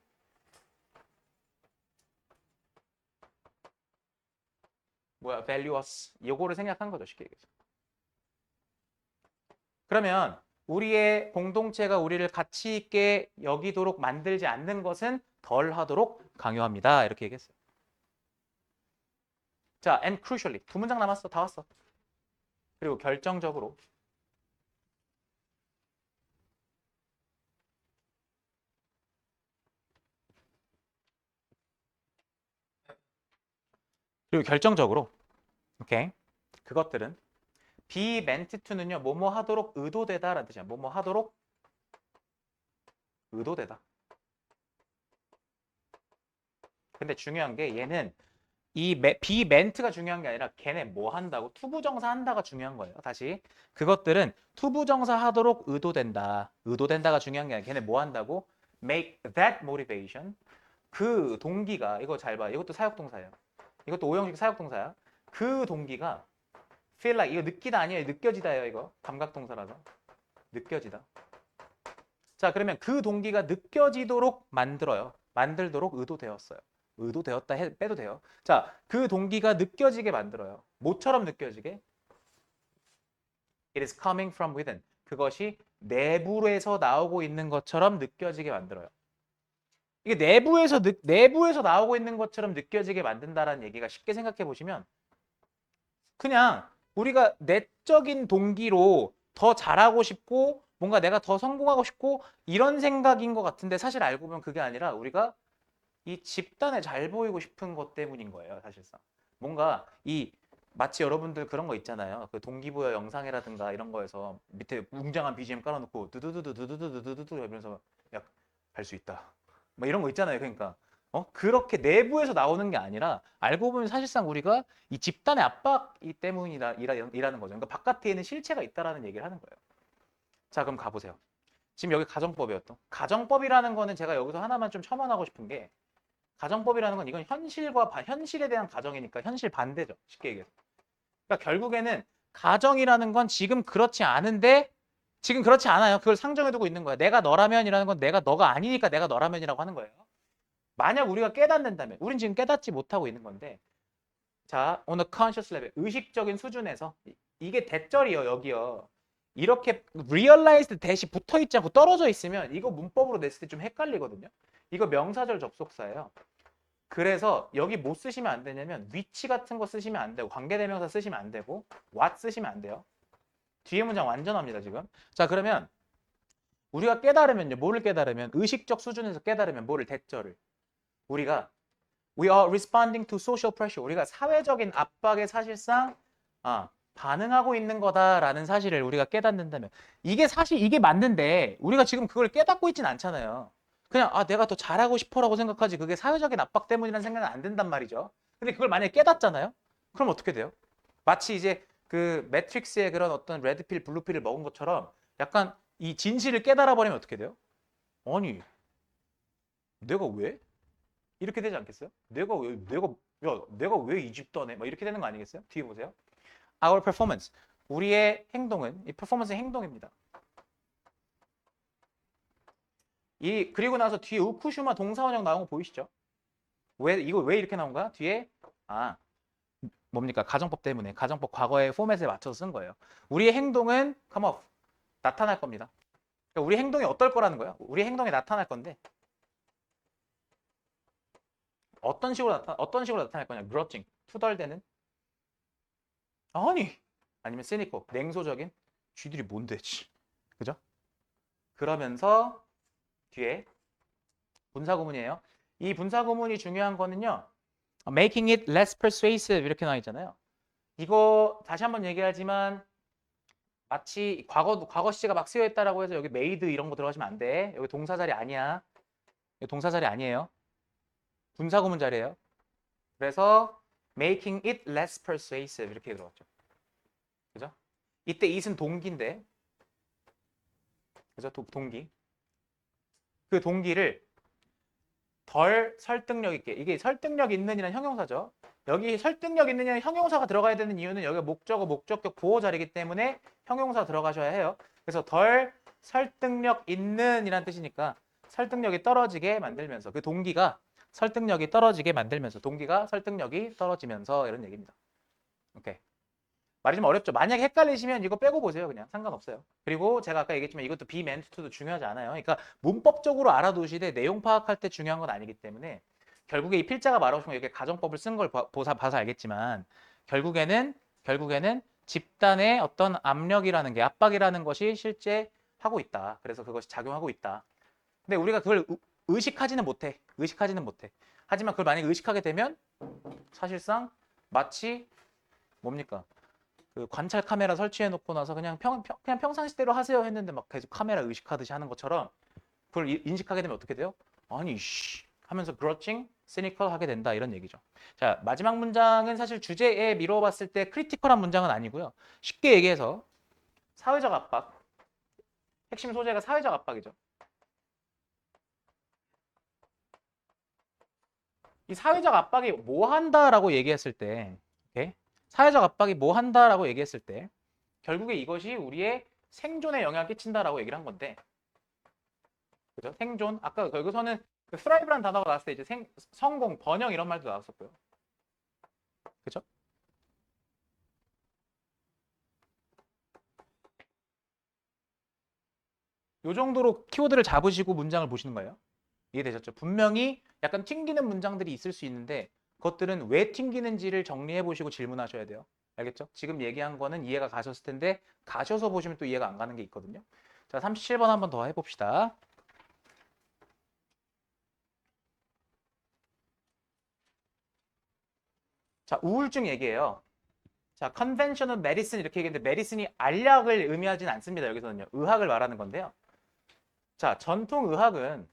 value us. 요거를 생략한 거죠. 쉽게 얘기해서. 그러면 우리의 공동체가 우리를 가치 있게 여기도록 만들지 않는 것은 덜 하도록 강요합니다. 이렇게 얘기했어요. 자, and crucially. 두 문장 남았어. 다 왔어. 그리고 결정적으로 오케이. 그것들은 be meant to는요. 뭐뭐 하도록 의도되다라는 뜻이야. 뭐뭐 하도록 의도되다. 근데 중요한 게 얘는 이 be meant가 중요한 게 아니라 걔네 뭐 한다고 투부정사 한다가 중요한 거예요. 다시 그것들은 투부정사 하도록 의도된다. 의도된다가 중요한 게 아니라 걔네 뭐 한다고 make that motivation 그 동기가 이거 잘 봐. 이것도 사역동사예요. 이것도 오형식 사역동사야. 그 동기가 feel like 이거 느끼다 아니에요. 느껴지다예요. 이거 감각동사라서 느껴지다. 자 그러면 그 동기가 느껴지도록 만들어요. 만들도록 의도되었어요. 의도되었다 빼도 돼요. 자, 그 동기가 느껴지게 만들어요. 뭐처럼 느껴지게? It is coming from within. 그것이 내부에서 나오고 있는 것처럼 느껴지게 만들어요. 이게 내부에서 나오고 있는 것처럼 느껴지게 만든다라는 얘기가 쉽게 생각해 보시면 그냥 우리가 내적인 동기로 더 잘하고 싶고 뭔가 내가 더 성공하고 싶고 이런 생각인 것 같은데 사실 알고 보면 그게 아니라 우리가 이 집단에 잘 보이고 싶은 것 때문인 거예요, 사실상. 뭔가 마치 여러분들 그런 거 있잖아요. 그 동기부여 영상이라든가 이런 거에서 밑에 웅장한 BGM 깔아놓고 두두두두두두두두두 이러면서 야, 할 수 있다. 뭐 이런 거 있잖아요. 그러니까 그렇게 내부에서 나오는 게 아니라 알고 보면 사실상 우리가 이 집단의 압박이 때문이라는 거죠. 그러니까 바깥에 있는 실체가 있다라는 얘기를 하는 거예요. 자, 그럼 가보세요. 지금 여기 가정법이었던. 가정법이라는 거는 제가 여기서 하나만 좀 첨언하고 싶은 게 가정법이라는 건 이건 현실에 대한 가정이니까 현실 반대죠. 쉽게 얘기해서. 그러니까 결국에는 가정이라는 건 지금 그렇지 않은데 지금 그렇지 않아요. 그걸 상정해두고 있는 거야. 내가 너라면이라는 건 내가 너가 아니니까 내가 너라면이라고 하는 거예요. 만약 우리가 깨닫는다면 우린 지금 깨닫지 못하고 있는 건데 자, on a conscious level 의식적인 수준에서 이게 대절이요. 여기요. 이렇게 realized 대시 붙어있지 않고 떨어져 있으면 이거 문법으로 냈을 때 좀 헷갈리거든요. 이거 명사절 접속사예요. 그래서 여기 뭐 쓰시면 안 되냐면 which 같은 거 쓰시면 안 되고 관계대명사 쓰시면 안 되고 what 쓰시면 안 돼요. 뒤에 문장 완전합니다 지금. 자 그러면 우리가 깨달으면요. 뭐를 깨달으면 의식적 수준에서 깨달으면 뭐를 대절을 우리가 We are responding to social pressure. 우리가 사회적인 압박에 사실상 반응하고 있는 거다라는 사실을 우리가 깨닫는다면 이게 사실 이게 맞는데 우리가 지금 그걸 깨닫고 있진 않잖아요. 그냥 내가 더 잘하고 싶어라고 생각하지 그게 사회적인 압박 때문이라는 생각은 안 든단 말이죠. 근데 그걸 만약에 깨닫잖아요. 그럼 어떻게 돼요? 마치 이제 그 매트릭스의 그런 어떤 레드필, 블루필을 먹은 것처럼 약간 이 진실을 깨달아 버리면 어떻게 돼요? 아니, 내가 왜? 이렇게 되지 않겠어요? 내가 왜 이 집 떠네? 막 이렇게 되는 거 아니겠어요? 뒤에 보세요. Our performance. 우리의 행동은 이 퍼포먼스의 행동입니다. 그리고 나서 뒤에 우쿠슈마 동사원형 나온 거 보이시죠? 이거 왜 이렇게 나온 거야? 뒤에 뭡니까? 가정법 때문에 가정법 과거의 포맷에 맞춰서 쓴 거예요. 우리의 행동은 come up 나타날 겁니다. 그러니까 우리 행동이 어떨 거라는 거예요. 우리 행동이 나타날 건데 어떤 식으로 나타날 거냐? grudging 투덜대는 아니면 cynical 냉소적인 쥐들이 뭔데? 그죠? 그러면서 뒤에 분사구문이에요. 이 분사구문이 중요한 거는요. making it less persuasive 이렇게 나와 있잖아요. 이거 다시 한번 얘기하지만 마치 과거 시제가 막 쓰여 있다라고 해서 여기 made 이런 거 들어가시면 안 돼. 여기 동사 자리 아니야. 여기 동사 자리 아니에요. 분사구문 자리예요. 그래서 making it less persuasive 이렇게 들어갔죠. 그죠? 이때 it은 동기인데 그죠? 동기. 그 동기를 덜 설득력 있게 이게 설득력 있는이란 형용사죠. 여기 설득력 있느냐 형용사가 들어가야 되는 이유는 여기가 목적어 목적격 보호 자리이기 때문에 형용사 들어가셔야 해요. 그래서 덜 설득력 있는이란 뜻이니까 설득력이 떨어지게 만들면서 그 동기가 설득력이 떨어지게 만들면서 동기가 설득력이 떨어지면서 이런 얘기입니다. 오케이. 말이 좀 어렵죠. 만약에 헷갈리시면 이거 빼고 보세요. 그냥 상관없어요. 그리고 제가 아까 얘기했지만 이것도 be meant to도 중요하지 않아요. 그러니까 문법적으로 알아두시되 내용 파악할 때 중요한 건 아니기 때문에 결국에 이 필자가 말하고 싶은 거 이렇게 가정법을 쓴 걸 봐서 알겠지만 결국에는 집단의 어떤 압력이라는 게 압박이라는 것이 실제 하고 있다. 그래서 그것이 작용하고 있다. 근데 우리가 그걸 의식하지는 못해. 하지만 그걸 만약에 의식하게 되면 사실상 마치 뭡니까? 그 관찰 카메라 설치해 놓고 나서 그냥 평상시대로 하세요 했는데 막 계속 카메라 의식하듯이 하는 것처럼 그걸 인식하게 되면 어떻게 돼요? 아니 하면서 grudging, cynical 하게 된다 이런 얘기죠. 자, 마지막 문장은 사실 주제에 미루어 봤을 때 크리티컬한 문장은 아니고요. 쉽게 얘기해서 사회적 압박. 핵심 소재가 사회적 압박이죠. 이 사회적 압박이 뭐 한다라고 얘기했을 때 오케이? 사회적 압박이 뭐 한다라고 얘기했을 때 결국에 이것이 우리의 생존에 영향을 끼친다라고 얘기를 한 건데 그죠? 생존 아까 여기서는 그 thrive라는 단어가 나왔을 때 이제 성공, 번영 이런 말도 나왔었고요. 그죠? 요 정도로 키워드를 잡으시고 문장을 보시는 거예요. 이해되셨죠? 분명히 약간 튕기는 문장들이 있을 수 있는데 그것들은 왜 튕기는지를 정리해 보시고 질문하셔야 돼요. 알겠죠? 지금 얘기한 거는 이해가 가셨을 텐데 가셔서 보시면 또 이해가 안 가는 게 있거든요. 자, 37번 한번 더 해봅시다. 자, 우울증 얘기예요. 자, conventional medicine 이렇게 얘기했는데 medicine이 알약을 의미하진 않습니다. 여기서는요. 의학을 말하는 건데요. 자, 전통 의학은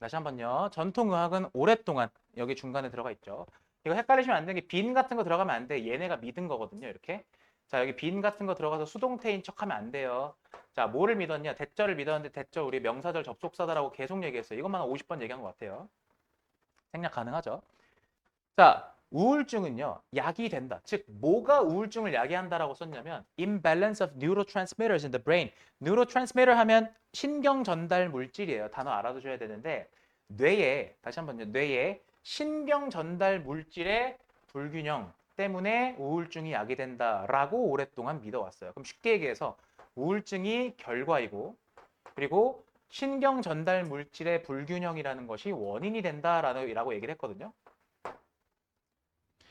다시 한번요. 전통 의학은 오랫동안 여기 중간에 들어가 있죠. 이거 헷갈리시면 안 되는 게 빈 같은 거 들어가면 안 돼. 얘네가 믿은 거거든요. 이렇게. 자, 여기 빈 같은 거 들어가서 수동태인 척하면 안 돼요. 자, 뭐를 믿었냐? 대절을 믿었는데 대절 우리 명사절 접속사다라고 계속 얘기했어요. 이것만 50번 얘기한 것 같아요. 생략 가능하죠. 자, 우울증은요. 약이 된다. 즉 뭐가 우울증을 야기한다라고 썼냐면 imbalance of neurotransmitters in the brain. neurotransmitter 하면 신경 전달 물질이에요. 단어 알아두셔야 되는데 뇌에 다시 한번요. 뇌에 신경 전달 물질의 불균형 때문에 우울증이 야기된다라고 오랫동안 믿어왔어요. 그럼 쉽게 얘기해서 우울증이 결과이고 그리고 신경 전달 물질의 불균형이라는 것이 원인이 된다라고 얘기를 했거든요.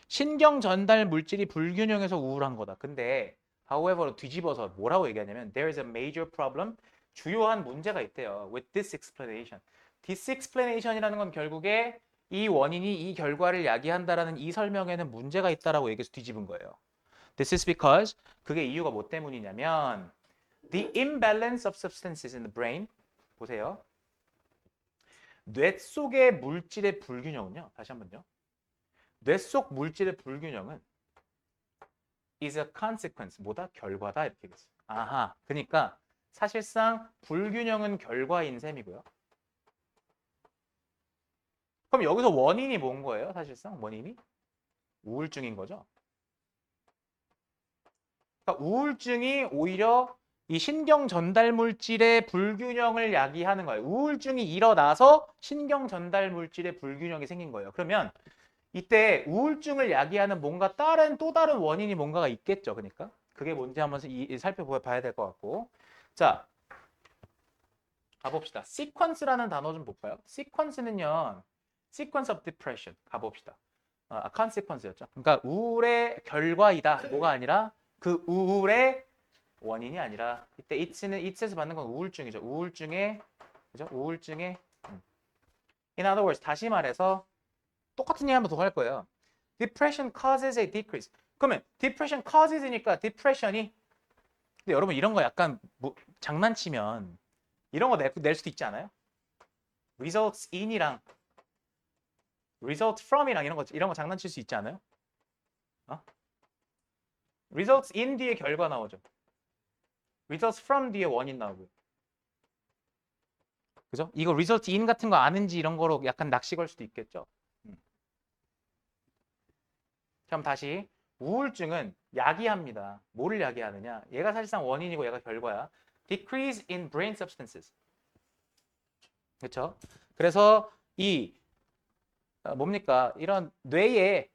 신경 전달 물질이 불균형해서 우울한 거다. 근데 however 뒤집어서 뭐라고 얘기하냐면 there is a major problem 주요한 문제가 있대요. with this explanation. this explanation이라는 건 결국에 이 원인이 이 결과를 야기한다라는 이 설명에는 문제가 있다라고 얘기해서 뒤집은 거예요. This is because 그게 이유가 뭐 때문이냐면 the imbalance of substances in the brain 보세요. 뇌 속의 물질의 불균형은요. 다시 한번요. 뇌 속 물질의 불균형은 is a consequence 뭐다? 결과다 이렇게 얘기했어요. 아하. 그러니까 사실상 불균형은 결과인 셈이고요. 그럼 여기서 원인이 뭔 거예요? 사실상 원인이 우울증인 거죠. 그러니까 우울증이 오히려 이 신경 전달 물질의 불균형을 야기하는 거예요. 우울증이 일어나서 신경 전달 물질의 불균형이 생긴 거예요. 그러면 이때 우울증을 야기하는 뭔가 또 다른 원인이 뭔가가 있겠죠. 그러니까 그게 뭔지 한번 살펴봐야 될 것 같고. 자, 가봅시다. 시퀀스라는 단어 좀 볼까요? 시퀀스는요. sequence of depression 가봅시다. consequence였죠. 그러니까 우울의 결과이다. 뭐가 아니라 그 우울의 원인이 아니라 이때 it'에서 받는 건 우울증이죠. 우울증의 그죠? 우울증의 in other words 다시 말해서 똑같은 얘기 한 번 더 할 거예요. Depression causes a decrease. 그러면 depression causes니까 depression이 근데 여러분 이런 거 약간 뭐 장난치면 이런 거 낼 수도 있지 않아요? results in이랑 result from이랑 이런 거 장난칠 수 있지 않아요? 어? results in 뒤에 결과 나오죠. results from 뒤에 원인 나오고요. 그죠? 이거 result in 같은 거 아는지 이런 거로 약간 낚시 걸 수도 있겠죠. 그럼 다시 우울증은 야기합니다. 뭐를 야기하느냐? 얘가 사실상 원인이고 얘가 결과야. decrease in brain substances. 그렇죠? 그래서 이 뭡니까? 이런 뇌의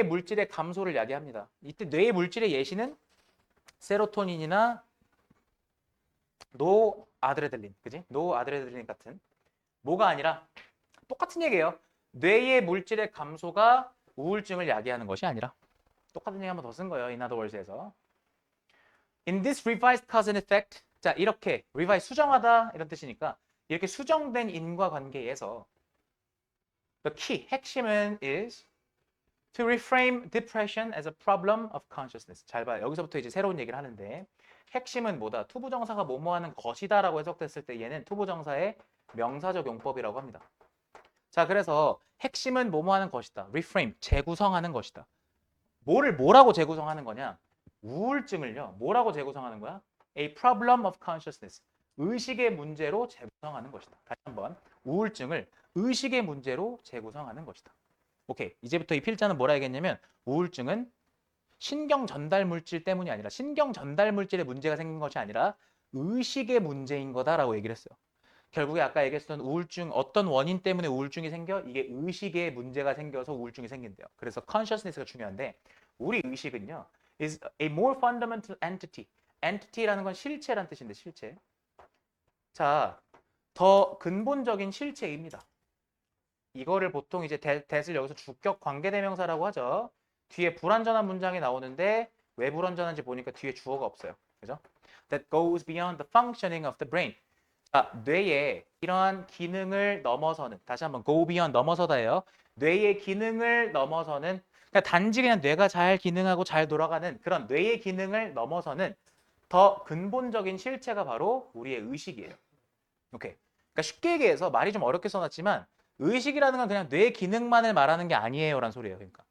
물질의 감소를 야기합니다. 이때 뇌의 물질의 예시는 세로토닌이나 노아드레날린, 그지? 노아드레날린 같은 뭐가 아니라 똑같은 얘기예요. 뇌의 물질의 감소가 우울증을 야기하는 것이 아니라 똑같은 얘기 한 번 더 쓴 거예요. In other words에서 In this revised cause and effect 자 이렇게 revise 수정하다 이런 뜻이니까 이렇게 수정된 인과관계에서 the key 핵심은 is to reframe depression as a problem of consciousness. 잘 봐요. 여기서부터 이제 새로운 얘기를 하는데 핵심은 뭐다? 투부정사가 뭐뭐하는 것이다라고 해석됐을 때 얘는 투부정사의 명사적 용법이라고 합니다. 자, 그래서 핵심은 뭐뭐하는 것이다. reframe, 재구성하는 것이다. 뭐라고 재구성하는 거냐? 우울증을요. 뭐라고 재구성하는 거야? A problem of consciousness. 의식의 문제로 재구성하는 것이다. 다시 한번. 우울증을 의식의 문제로 재구성하는 것이다. 오케이. 이제부터 이 필자는 뭐라 얘기했냐면 우울증은 신경 전달 물질 때문이 아니라 신경 전달 물질에 문제가 생긴 것이 아니라 의식의 문제인 거다라고 얘기를 했어요. 결국에 아까 얘기했던 우울증 어떤 원인 때문에 우울증이 생겨? 이게 의식에 문제가 생겨서 우울증이 생긴대요. 그래서 consciousness가 중요한데 우리 의식은요 is a more fundamental entity. entity라는 건 실체란 뜻인데 실체. 자, 더 근본적인 실체입니다. 이거를 보통 이제 that을 여기서 주격 관계대명사라고 하죠. 뒤에 불완전한 문장이 나오는데 왜 불완전한지 보니까 뒤에 주어가 없어요. 그죠? That goes beyond the functioning of the brain. 자, 뇌의 이러한 기능을 넘어서는 다시 한번 go beyond 넘어서다예요. 뇌의 기능을 넘어서는 그러니까 단지 그냥 뇌가 잘 기능하고 잘 돌아가는 그런 뇌의 기능을 넘어서는 더 근본적인 실체가 바로 우리의 의식이에요. 오케이. 그러니까 쉽게 얘기해서 말이 좀 어렵게 써놨지만 의식이라는 건 그냥 뇌 기능만을 말하는 게 아니에요라는 소리예요. 그러니까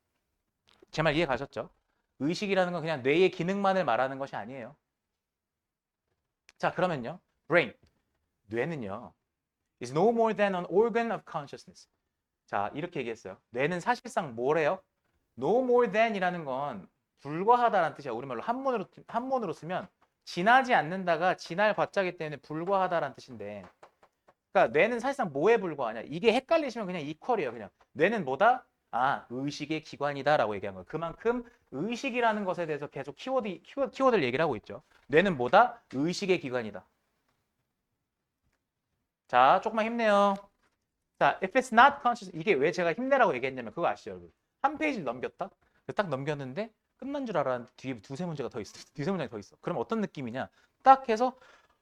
제 말 이해 가셨죠? 의식이라는 건 그냥 뇌의 기능만을 말하는 것이 아니에요. 자, 그러면요. brain. 뇌는요. is no more than an organ of consciousness. 자, 이렇게 얘기했어요. 뇌는 사실상 뭐래요? no more than이라는 건 불과하다라는 뜻이야. 우리말로 한문으로 쓰면 지나지 않는다가 지날 과자기 때문에 불과하다라는 뜻인데 그러니까 뇌는 사실상 뭐에 불과하냐? 이게 헷갈리시면 그냥 이퀄이에요. 그냥 뇌는 뭐다? 아, 의식의 기관이다라고 얘기한 거예요. 그만큼 의식이라는 것에 대해서 계속 키워드를 얘기를 하고 있죠. 뇌는 뭐다? 의식의 기관이다. 자, 조금만 힘내요. 자, if it's not conscious, 이게 왜 제가 힘내라고 얘기했냐면 그거 아시죠, 여러분? 한 페이지를 넘겼다? 딱 넘겼는데 끝난 줄 알았는데 뒤에 두세 문제가 더 있어. 두세 문장이 더 있어. 그럼 어떤 느낌이냐? 딱 해서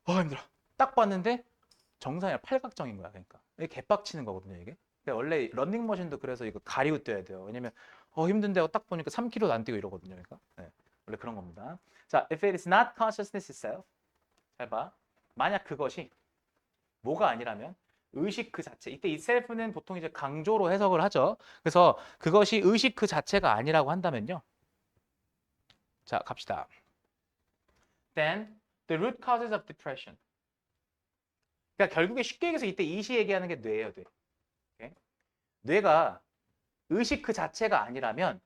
힘들어. 딱 봤는데 정상이야. 팔각정인 거야. 그러니까 이게 개빡치는 거거든요, 이게. 원래 런닝머신도 그래서 이거 가리고 뛰어야 돼요. 왜냐면 힘든데 딱 보니까 3km도 안 뛰고 이러거든요. 그러니까 네, 원래 그런 겁니다. 자, if it is not consciousness itself, 잘 봐. 만약 그것이 뭐가 아니라면 의식 그 자체. 이때 itself는 보통 이제 강조로 해석을 하죠. 그래서 그것이 의식 그 자체가 아니라고 한다면요. 자, 갑시다. Then the root causes of depression. 그러니까 결국에 쉽게 얘기해서 이때 이시 얘기하는 게 뇌예요, 뇌. 오케이? 뇌가 의식 그 자체가 아니라면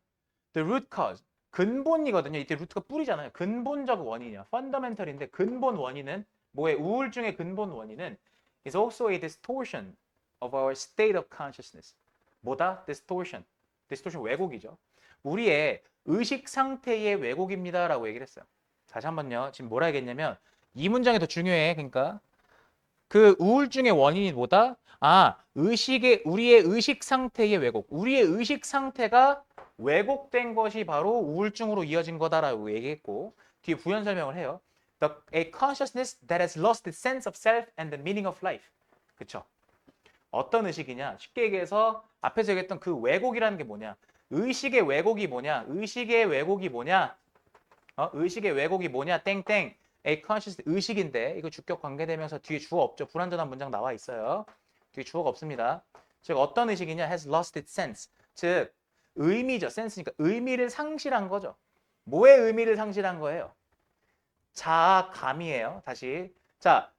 the root cause, 근본이거든요. 이때 루트가 뿌리잖아요. 근본적 원인이야. fundamental인데 근본 원인은 뭐의 우울증의 근본 원인은 is also a distortion of our state of consciousness. 뭐다? distortion. distortion 왜곡이죠. 우리의 의식 상태의 왜곡입니다라고 얘기를 했어요. 다시 한번요. 지금 뭐라 하겠냐면 이 문장이 더 중요해. 그러니까 그 우울증의 원인이 뭐다? 우리의 의식 상태의 왜곡. 우리의 의식 상태가 왜곡된 것이 바로 우울증으로 이어진 거다라고 얘기했고 뒤에 부연 설명을 해요. A consciousness that has lost its sense of self and the meaning of life. 그쵸? 어떤 의식이냐? 쉽게 얘기해서 앞에서 얘기했던 그 왜곡이라는 게 뭐냐? 의식의 왜곡이 뭐냐? 의식의 왜곡이 뭐냐? 의식의 왜곡이 뭐냐? 땡땡. A conscious 의식인데 이거 주격 관계되면서 뒤에 주어 없죠. 불완전한 문장 나와 있어요. 뒤에 주어가 없습니다. 즉 어떤 의식이냐? Has lost its sense. 즉 의미죠. 센스니까 의미를 상실한 거죠. 뭐의 의미를 상실한 거예요? 자아감이에요. 다시. 자,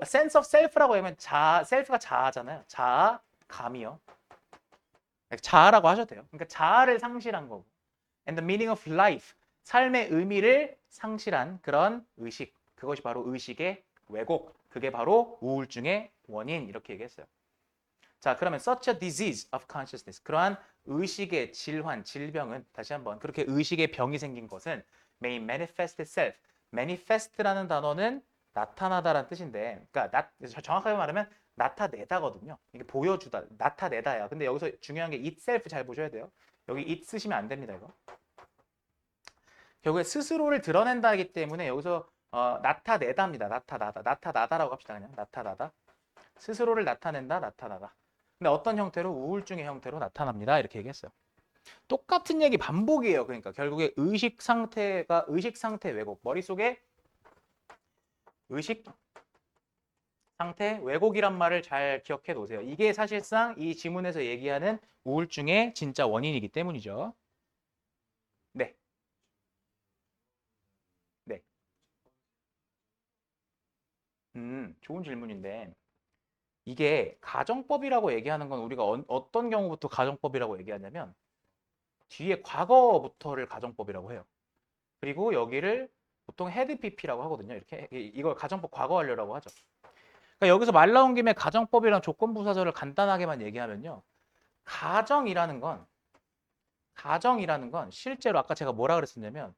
sense of self라고 하면 self가 자아잖아요. 자아감이요. 자아라고 하셔도 돼요. 그러니까 자아를 상실한 거고. And the meaning of life. 삶의 의미를 상실한 그런 의식. 그것이 바로 의식의 왜곡. 그게 바로 우울증의 원인. 이렇게 얘기했어요. 자, 그러면 such a disease of consciousness. 그러한 의식의 질환, 질병은 다시 한번 그렇게 의식의 병이 생긴 것은 may manifest itself. manifest라는 단어는 나타나다라는 뜻인데, 그러니까 정확하게 말하면 나타내다거든요. 이게 보여주다, 나타내다야. 근데 여기서 중요한 게 itself 잘 보셔야 돼요. 여기 it 쓰시면 안 됩니다, 이거. 결국에 스스로를 드러낸다기 때문에 여기서 나타내다입니다. 나타나다라고 합시다. 그냥 나타나다. 스스로를 나타낸다, 나타나다. 근데 어떤 형태로? 우울증의 형태로 나타납니다. 이렇게 얘기했어요. 똑같은 얘기 반복이에요. 그러니까 결국에 의식 상태 왜곡. 머릿속에 의식 상태 왜곡이란 말을 잘 기억해 놓으세요. 이게 사실상 이 지문에서 얘기하는 우울증의 진짜 원인이기 때문이죠. 네. 네. 좋은 질문인데 이게 가정법이라고 얘기하는 건 우리가 어떤 경우부터 가정법이라고 얘기하냐면 뒤에 과거부터를 가정법이라고 해요. 그리고 여기를 보통 헤드 PP라고 하거든요. 이렇게 이걸 가정법 과거 완료라고 하죠. 그러니까 여기서 말 나온 김에 가정법이랑 조건부사절을 간단하게만 얘기하면요. 가정이라는 건 실제로 아까 제가 뭐라 그랬었냐면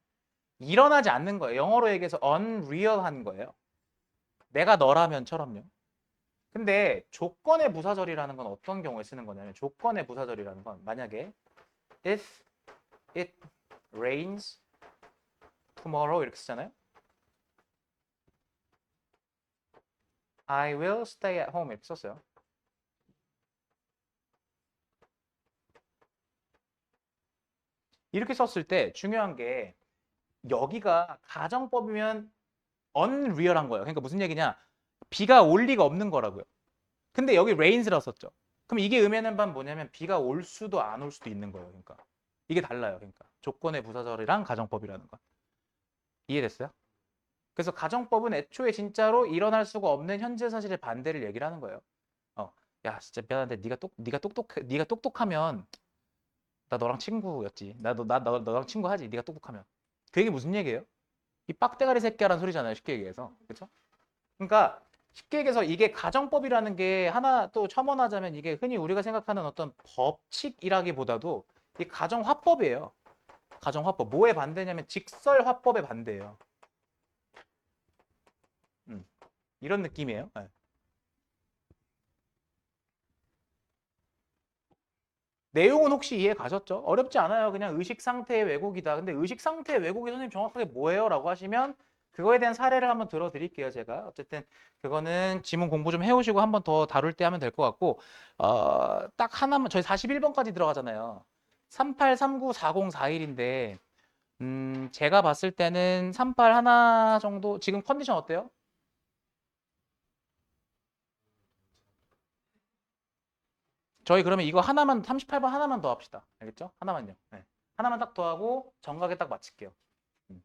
일어나지 않는 거예요. 영어로 얘기해서 unreal한 거예요. 내가 너라면처럼요. 근데 조건의 부사절이라는 건 어떤 경우에 쓰는 거냐면 조건의 부사절이라는 건 만약에 if it rains tomorrow 이렇게 쓰잖아요. I will stay at home 이렇게 썼어요. 이렇게 썼을 때 중요한 게 여기가 가정법이면 unreal한 거예요. 그러니까 무슨 얘기냐? 비가 올 리가 없는 거라고요. 근데 여기 rains라고 썼죠. 그럼 이게 의미하는 바는 뭐냐면 비가 올 수도 안 올 수도 있는 거예요. 그러니까 이게 달라요. 그러니까 조건의 부사절이랑 가정법이라는 건. 이해됐어요? 그래서 가정법은 애초에 진짜로 일어날 수가 없는 현재 사실의 반대를 얘기를 하는 거예요. 야, 진짜 미안한데 네가 똑똑하면 나 너랑 친구였지. 너랑 친구하지. 네가 똑똑하면. 그 얘기 무슨 얘기예요? 이 빡대가리 새끼야라는 소리잖아요. 쉽게 얘기해서. 그렇죠? 그러니까 쉽게 얘기해서 이게 가정법이라는 게 하나 또 첨언하자면 이게 흔히 우리가 생각하는 어떤 법칙이라기보다도 이 가정화법이에요. 가정화법. 뭐에 반대냐면 직설화법에 반대예요. 이런 느낌이에요. 네. 내용은 혹시 이해 가셨죠? 어렵지 않아요. 그냥 의식 상태의 왜곡이다. 근데 의식 상태의 왜곡이 선생님 정확하게 뭐예요? 라고 하시면 그거에 대한 사례를 한번 들어드릴게요, 제가. 어쨌든 그거는 지문 공부 좀 해오시고 한번 더 다룰 때 하면 될 것 같고, 딱 하나만, 저희 41번까지 들어가잖아요. 38394041인데, 제가 봤을 때는 38 하나 정도, 지금 컨디션 어때요? 저희 그러면 이거 하나만, 38번 하나만 더 합시다. 알겠죠? 하나만요. 네. 하나만 딱 더 하고 정각에 딱 마칠게요. 음.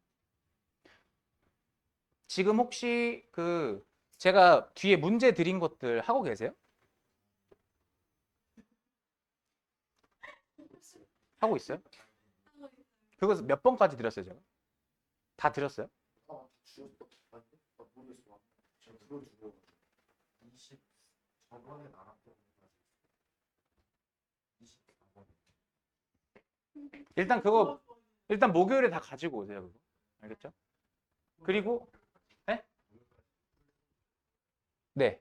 지금 혹시 그 제가 뒤에 문제 드린 것들 하고 계세요? 하고 있어요? 그거 몇 번까지 드렸어요, 제가? 다 드렸어요? 일단 그거 일단 목요일에 다 가지고 오세요, 그거. 알겠죠? 그리고 네? 네.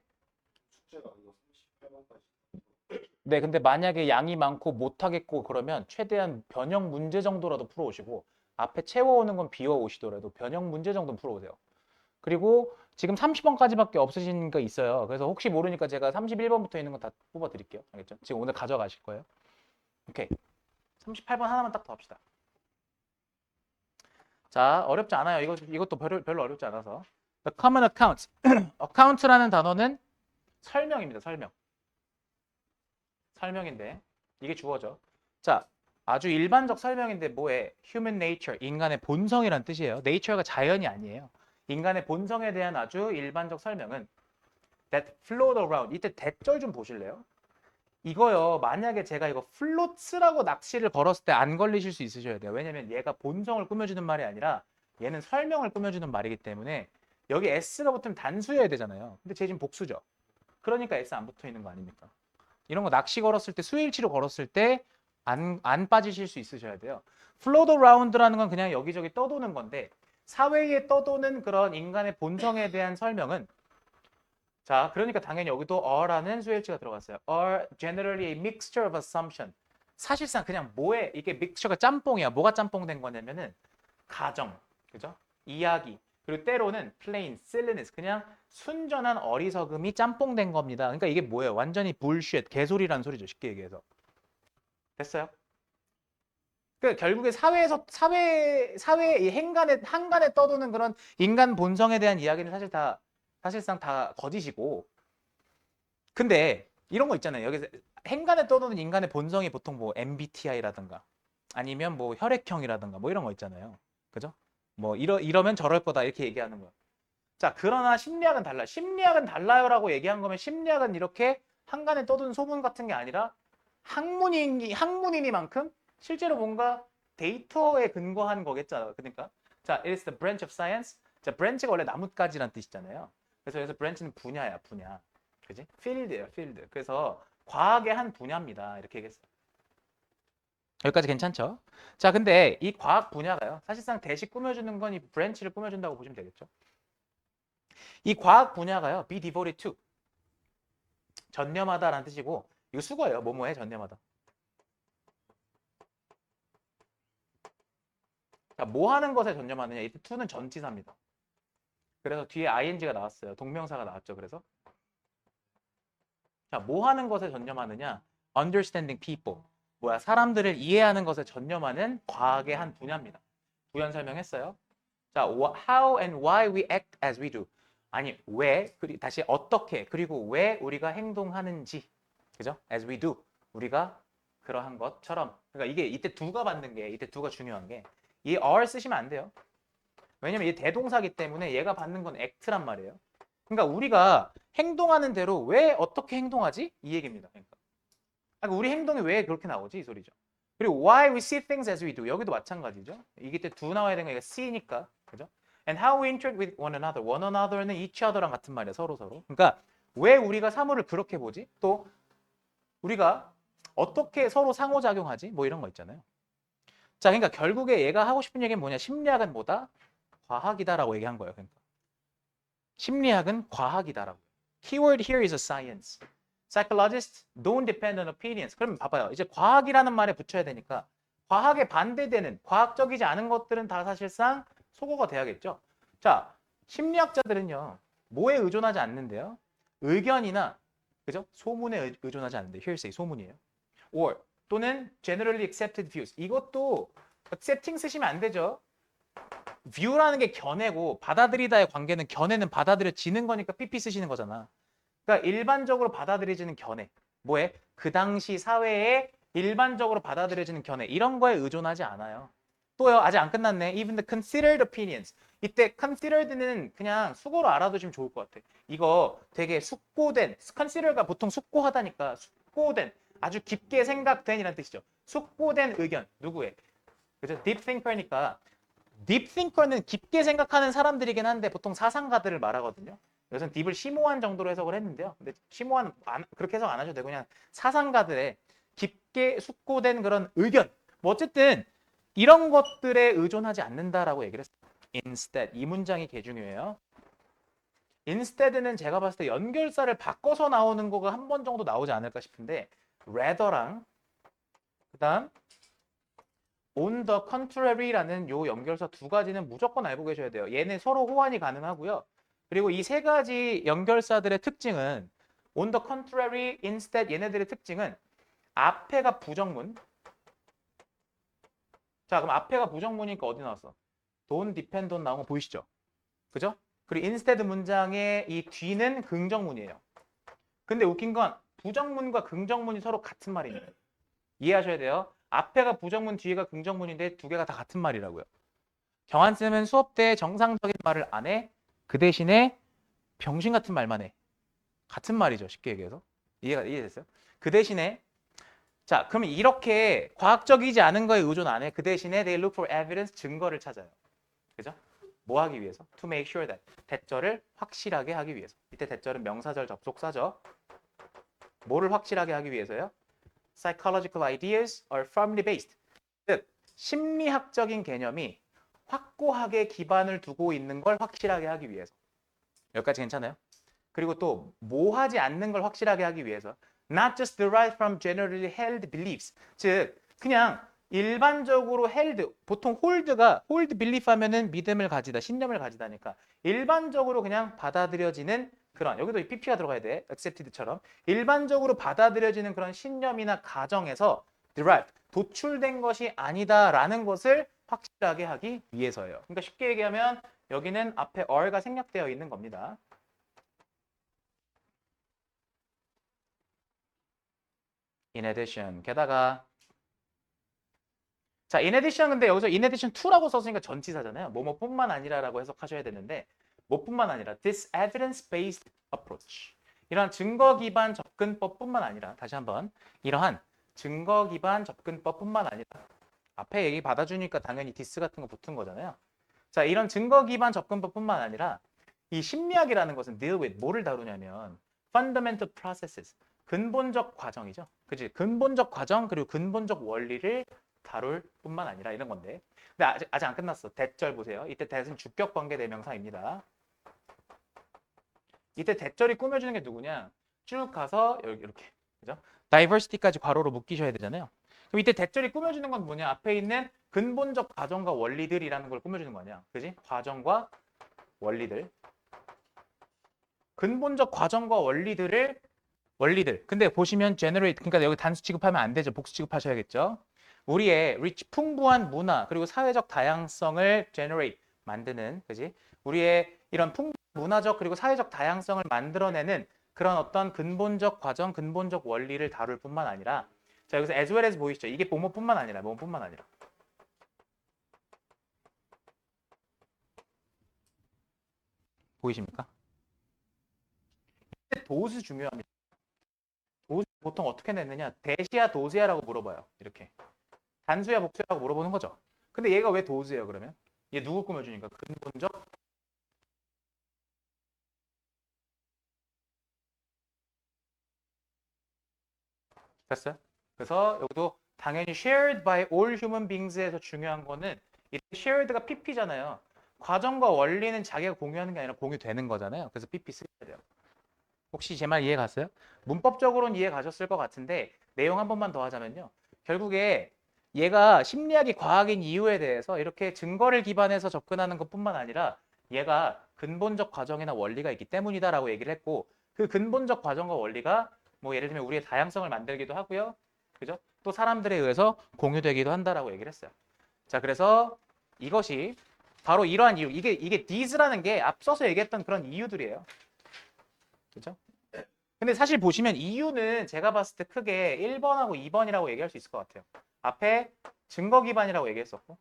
네, 근데 만약에 양이 많고 못하겠고 그러면 최대한 변형 문제 정도라도 풀어오시고 앞에 채워오는 건 비워오시더라도 변형 문제 정도는 풀어오세요. 그리고 지금 30번까지밖에 없으신 거 있어요. 그래서 혹시 모르니까 제가 31번부터 있는 거 다 뽑아 드릴게요. 알겠죠? 지금 오늘 가져가실 거예요. 오케이. 38번 하나만 딱 더 합시다. 자, 어렵지 않아요. 이것도 별로 어렵지 않아서. The common account. account라는 단어는 설명입니다. 설명. 설명인데 이게 주어져. 자, 아주 일반적 설명인데 뭐에? Human nature, 인간의 본성이란 뜻이에요. nature가 자연이 아니에요. 인간의 본성에 대한 아주 일반적 설명은 that float around. 이때 대절 좀 보실래요? 이거요. 만약에 제가 이거 floats라고 낚시를 걸었을 때 안 걸리실 수 있으셔야 돼요. 왜냐면 얘가 본성을 꾸며주는 말이 아니라 얘는 설명을 꾸며주는 말이기 때문에 여기 s가 붙으면 단수여야 되잖아요. 근데 쟤 지금 복수죠. 그러니까 s 안 붙어 있는 거 아닙니까? 이런 거 낚시 걸었을 때 수일치로 걸었을 때 안 빠지실 수 있으셔야 돼요. float around라는 건 그냥 여기저기 떠도는 건데 사회에 떠도는 그런 인간의 본성에 대한 설명은 자, 그러니까 당연히 여기도 are라는 수일치가 들어갔어요. are generally a mixture of assumption. 사실상 그냥 뭐에 이게 믹스처가 짬뽕이야. 뭐가 짬뽕된 거냐면은 가정, 그죠? 이야기. 그리고 때로는 plain silliness. 그냥 순전한 어리석음이 짬뽕된 겁니다. 그러니까 이게 뭐예요? 완전히 bullshit, 개소리라는 소리죠. 쉽게 얘기해서. 됐어요? 그 결국에 사회 이 행간에 한간에 떠도는 그런 인간 본성에 대한 이야기는 사실상 다 거짓이고. 근데 이런 거 있잖아요. 여기서 행간에 떠도는 인간의 본성이 보통 뭐 MBTI라든가 아니면 뭐 혈액형이라든가 뭐 이런 거 있잖아요. 그죠? 뭐 이러면 저럴 거다 이렇게 얘기하는 거예요. 자, 그러나 심리학은 달라요. 심리학은 달라요라고 얘기한 거면 심리학은 이렇게 한간에 떠도는 소문 같은 게 아니라 학문이니만큼 실제로 뭔가 데이터에 근거한 거겠죠. 그러니까 자, it is the branch of science. 자, branch가 원래 나뭇가지란 뜻이잖아요. 그래서 여기서 branch는 분야야, 분야. 그지? 필드예요, 필드. 그래서 과학의 한 분야입니다. 이렇게 얘기했어요. 여기까지 괜찮죠? 자, 근데 이 과학 분야가요. 사실상 대시 꾸며주는 건 이 브랜치를 꾸며준다고 보시면 되겠죠. 이 과학 분야가요. be devoted to. 전념하다라는 뜻이고 이거 수거예요. 뭐뭐해 전념하다. 자, 뭐 하는 것에 전념하느냐. 이 to는 전치사입니다. 그래서 뒤에 ing가 나왔어요. 동명사가 나왔죠. 그래서 자, 뭐 하는 것에 전념하느냐? understanding people. 뭐야? 사람들을 이해하는 것에 전념하는 과학의 한 분야입니다. 부연 설명했어요. 자, how and why we act as we do. 아니, 왜, 다시 어떻게, 그리고 왜 우리가 행동하는지. 그죠? as we do. 우리가 그러한 것처럼. 그러니까 이게 이때 do가 받는 게, 이때 do가 중요한 게, 이 are 쓰시면 안 돼요. 왜냐면 이게 대동사기 때문에 얘가 받는 건 act란 말이에요. 그러니까 우리가 행동하는 대로 왜 어떻게 행동하지? 이 얘기입니다. 그러니까 우리 행동이 왜 그렇게 나오지? 이 소리죠. 그리고 why we see things as we do. 여기도 마찬가지죠. 이게 때 do 나와야 되는 게 see니까. 그죠? And how we interact with one another. one another는 each other랑 같은 말이야. 서로. 그러니까 왜 우리가 사물을 그렇게 보지? 또 우리가 어떻게 서로 상호작용하지? 뭐 이런 거 있잖아요. 자, 그러니까 결국에 얘가 하고 싶은 얘기는 뭐냐? 심리학은 뭐다? 과학이다라고 얘기한 거예요. 그러니까. 심리학은 과학이다라고. Keyword here is a science. Psychologists don't depend on opinions. 그럼 봐봐요. 이제 과학이라는 말에 붙여야 되니까 과학에 반대되는 과학적이지 않은 것들은 다 사실상 소거가 돼야겠죠. 자, 심리학자들은요. 뭐에 의존하지 않는데요. 의견이나 그죠? 소문에 의존하지 않는데 hearsay 소문이에요. or 또는 generally accepted views. 이것도 accepting 쓰시면 안 되죠. view라는 게 견해고 받아들이다의 관계는 견해는 받아들여지는 거니까 PP 쓰시는 거잖아. 그러니까 일반적으로 받아들여지는 견해. 뭐에? 그 당시 사회에 일반적으로 받아들여지는 견해. 이런 거에 의존하지 않아요. 또요. 아직 안 끝났네. Even the considered opinions. 이때 considered는 그냥 수고로 알아두시면 좋을 것 같아. 이거 되게 숙고된, consider가 보통 숙고하다니까 숙고된, 아주 깊게 생각된이라는 뜻이죠. 숙고된 의견. 누구의? 그죠? deep thinker니까 딥 띵커는 깊게 생각하는 사람들이긴 한데 보통 사상가들을 말하거든요. 여기서는 딥을 심오한 정도로 해석을 했는데요. 근데 심오한 그렇게 해석 안 하셔도 되고 그냥 사상가들의 깊게 숙고된 그런 의견. 뭐 어쨌든 이런 것들에 의존하지 않는다라고 얘기를 했어요. Instead 이 문장이 개 중요해요. Instead는 제가 봤을 때 연결사를 바꿔서 나오는 거가 한 번 정도 나오지 않을까 싶은데 rather랑 그다음 on the contrary라는 요 연결사 두 가지는 무조건 알고 계셔야 돼요. 얘네 서로 호환이 가능하고요. 그리고 이 세 가지 연결사들의 특징은 on the contrary, instead 얘네들의 특징은 앞에가 부정문. 자, 그럼 앞에가 부정문이니까 어디 나왔어? don't depend on 나온 거 보이시죠? 그죠? 그리고 instead 문장의 이 뒤는 긍정문이에요. 근데 웃긴 건 부정문과 긍정문이 서로 같은 말이에요. 이해하셔야 돼요. 앞에가 부정문, 뒤에가 긍정문인데 두 개가 다 같은 말이라고요. 경한쌤은 수업 때 정상적인 말을 안 해. 그 대신에 병신 같은 말만 해. 같은 말이죠. 쉽게 얘기해서. 이해됐어요? 그 대신에 자, 그러면 이렇게 과학적이지 않은 거에 의존 안 해. 그 대신에 they look for evidence, 증거를 찾아요. 그죠? 뭐 하기 위해서? To make sure that. 대절을 확실하게 하기 위해서. 이때 대절은 명사절 접속사죠. 뭐를 확실하게 하기 위해서요? Psychological ideas are firmly based. 즉, 심리학적인 개념이 확고하게 기반을 두고 있는 걸 확실하게 하기 위해서. 여기까지 괜찮아요? 그리고 또 뭐 하지 않는 걸 확실하게 하기 위해서. Not just derived from generally held beliefs. 즉, 그냥 일반적으로 held, 보통 hold belief 하면은 믿음을 가지다, 신념을 가지다니까. 일반적으로 그냥 받아들여지는 그런, 여기도 이 PP가 들어가야 돼. accepted처럼. 일반적으로 받아들여지는 그런 신념이나 가정에서 derived, 도출된 것이 아니다라는 것을 확실하게 하기 위해서예요. 그러니까 쉽게 얘기하면 여기는 앞에 are가 생략되어 있는 겁니다. In addition, 게다가 자, in addition 근데 여기서 in addition to라고 썼으니까 전치사잖아요. 뭐뭐뿐만 아니라라고 해석하셔야 되는데 뭐뿐만 아니라 this evidence-based approach. 이러한 증거 기반 접근법뿐만 아니라 다시 한번 이러한 증거 기반 접근법뿐만 아니라 앞에 얘기 받아주니까 당연히 this 같은 거 붙은 거잖아요. 자, 이런 증거 기반 접근법뿐만 아니라 이 심리학이라는 것은 deal with 뭐를 다루냐면 fundamental processes 근본적 과정이죠. 그치? 근본적 과정 그리고 근본적 원리를 다룰 뿐만 아니라 이런 건데. 근데 아직 안 끝났어. 대절 보세요. 이때 대은 주격 관계 대명사입니다. 이때 대절이 꾸며주는 게 누구냐? 쭉 가서 여기 이렇게. 그죠? diversity까지 괄호로 묶이셔야 되잖아요. 그럼 이때 대절이 꾸며주는 건 뭐냐? 앞에 있는 근본적 과정과 원리들이라는 걸 꾸며주는 거 아니야. 그지? 과정과 원리들. 근본적 과정과 원리들. 근데 보시면 generate 그러니까 여기 단수 취급하면 안 되죠. 복수 취급하셔야겠죠. 우리의 rich 풍부한 문화 그리고 사회적 다양성을 generate 만드는 그지? 우리의 이런 문화적 그리고 사회적 다양성을 만들어내는 그런 어떤 근본적 과정, 근본적 원리를 다룰 뿐만 아니라 자, 여기서 as well as 보이시죠? 이게 뭐뭐뿐만 아니라 뭐뭐뿐만 아니라 보이십니까? 도수 중요합니다. 도수 보통 어떻게 냈느냐? 대시야 도수야라고 물어봐요. 이렇게. 단수야 복수야라고 물어보는 거죠. 근데 얘가 왜 도수예요 그러면? 얘 누구 꾸며주니까? 근본적 됐어요? 그래서 여기도 당연히 shared by all human beings에서 중요한 거는 이 shared가 PP잖아요. 과정과 원리는 자기가 공유하는 게 아니라 공유되는 거잖아요. 그래서 PP 쓰셔야 돼요. 혹시 제 말 이해 갔어요? 문법적으로는 이해 가셨을 것 같은데 내용 한 번만 더 하자면요. 결국에 얘가 심리학이 과학인 이유에 대해서 이렇게 증거를 기반해서 접근하는 것뿐만 아니라 얘가 근본적 과정이나 원리가 있기 때문이다라고 얘기를 했고 그 근본적 과정과 원리가 뭐 예를 들면 우리의 다양성을 만들기도 하고요. 그죠? 또 사람들에 의해서 공유되기도 한다라고 얘기를 했어요. 자, 그래서 이것이 바로 이러한 이유. 이게 these라는 게 앞서서 얘기했던 그런 이유들이에요. 그죠? 근데 사실 보시면 이유는 제가 봤을 때 크게 1번하고 2번이라고 얘기할 수 있을 것 같아요. 앞에 증거 기반이라고 얘기했었고.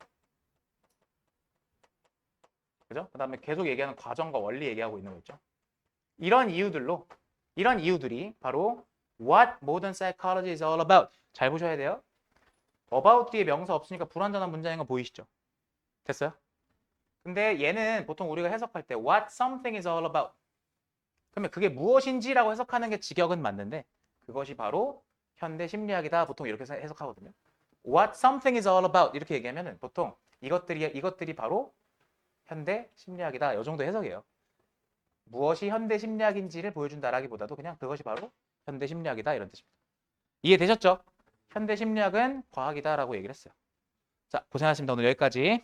그죠? 그다음에 계속 얘기하는 과정과 원리 얘기하고 있는 거 있죠. 이런 이유들이 바로 what modern psychology is all about. 잘 보셔야 돼요. about 뒤에 명사 없으니까 불완전한 문장인 거 보이시죠? 됐어요? 근데 얘는 보통 우리가 해석할 때 what something is all about. 그러면 그게 무엇인지라고 해석하는 게 직역은 맞는데 그것이 바로 현대 심리학이다. 보통 이렇게 해석하거든요. What something is all about 이렇게 얘기하면은 보통 이것들이 바로 현대 심리학이다. 이 정도 해석이에요. 무엇이 현대 심리학인지를 보여준다라기보다도 그냥 그것이 바로 현대 심리학이다 이런 뜻입니다. 이해되셨죠? 현대 심리학은 과학이다라고 얘기를 했어요. 자, 고생하셨습니다. 오늘 여기까지.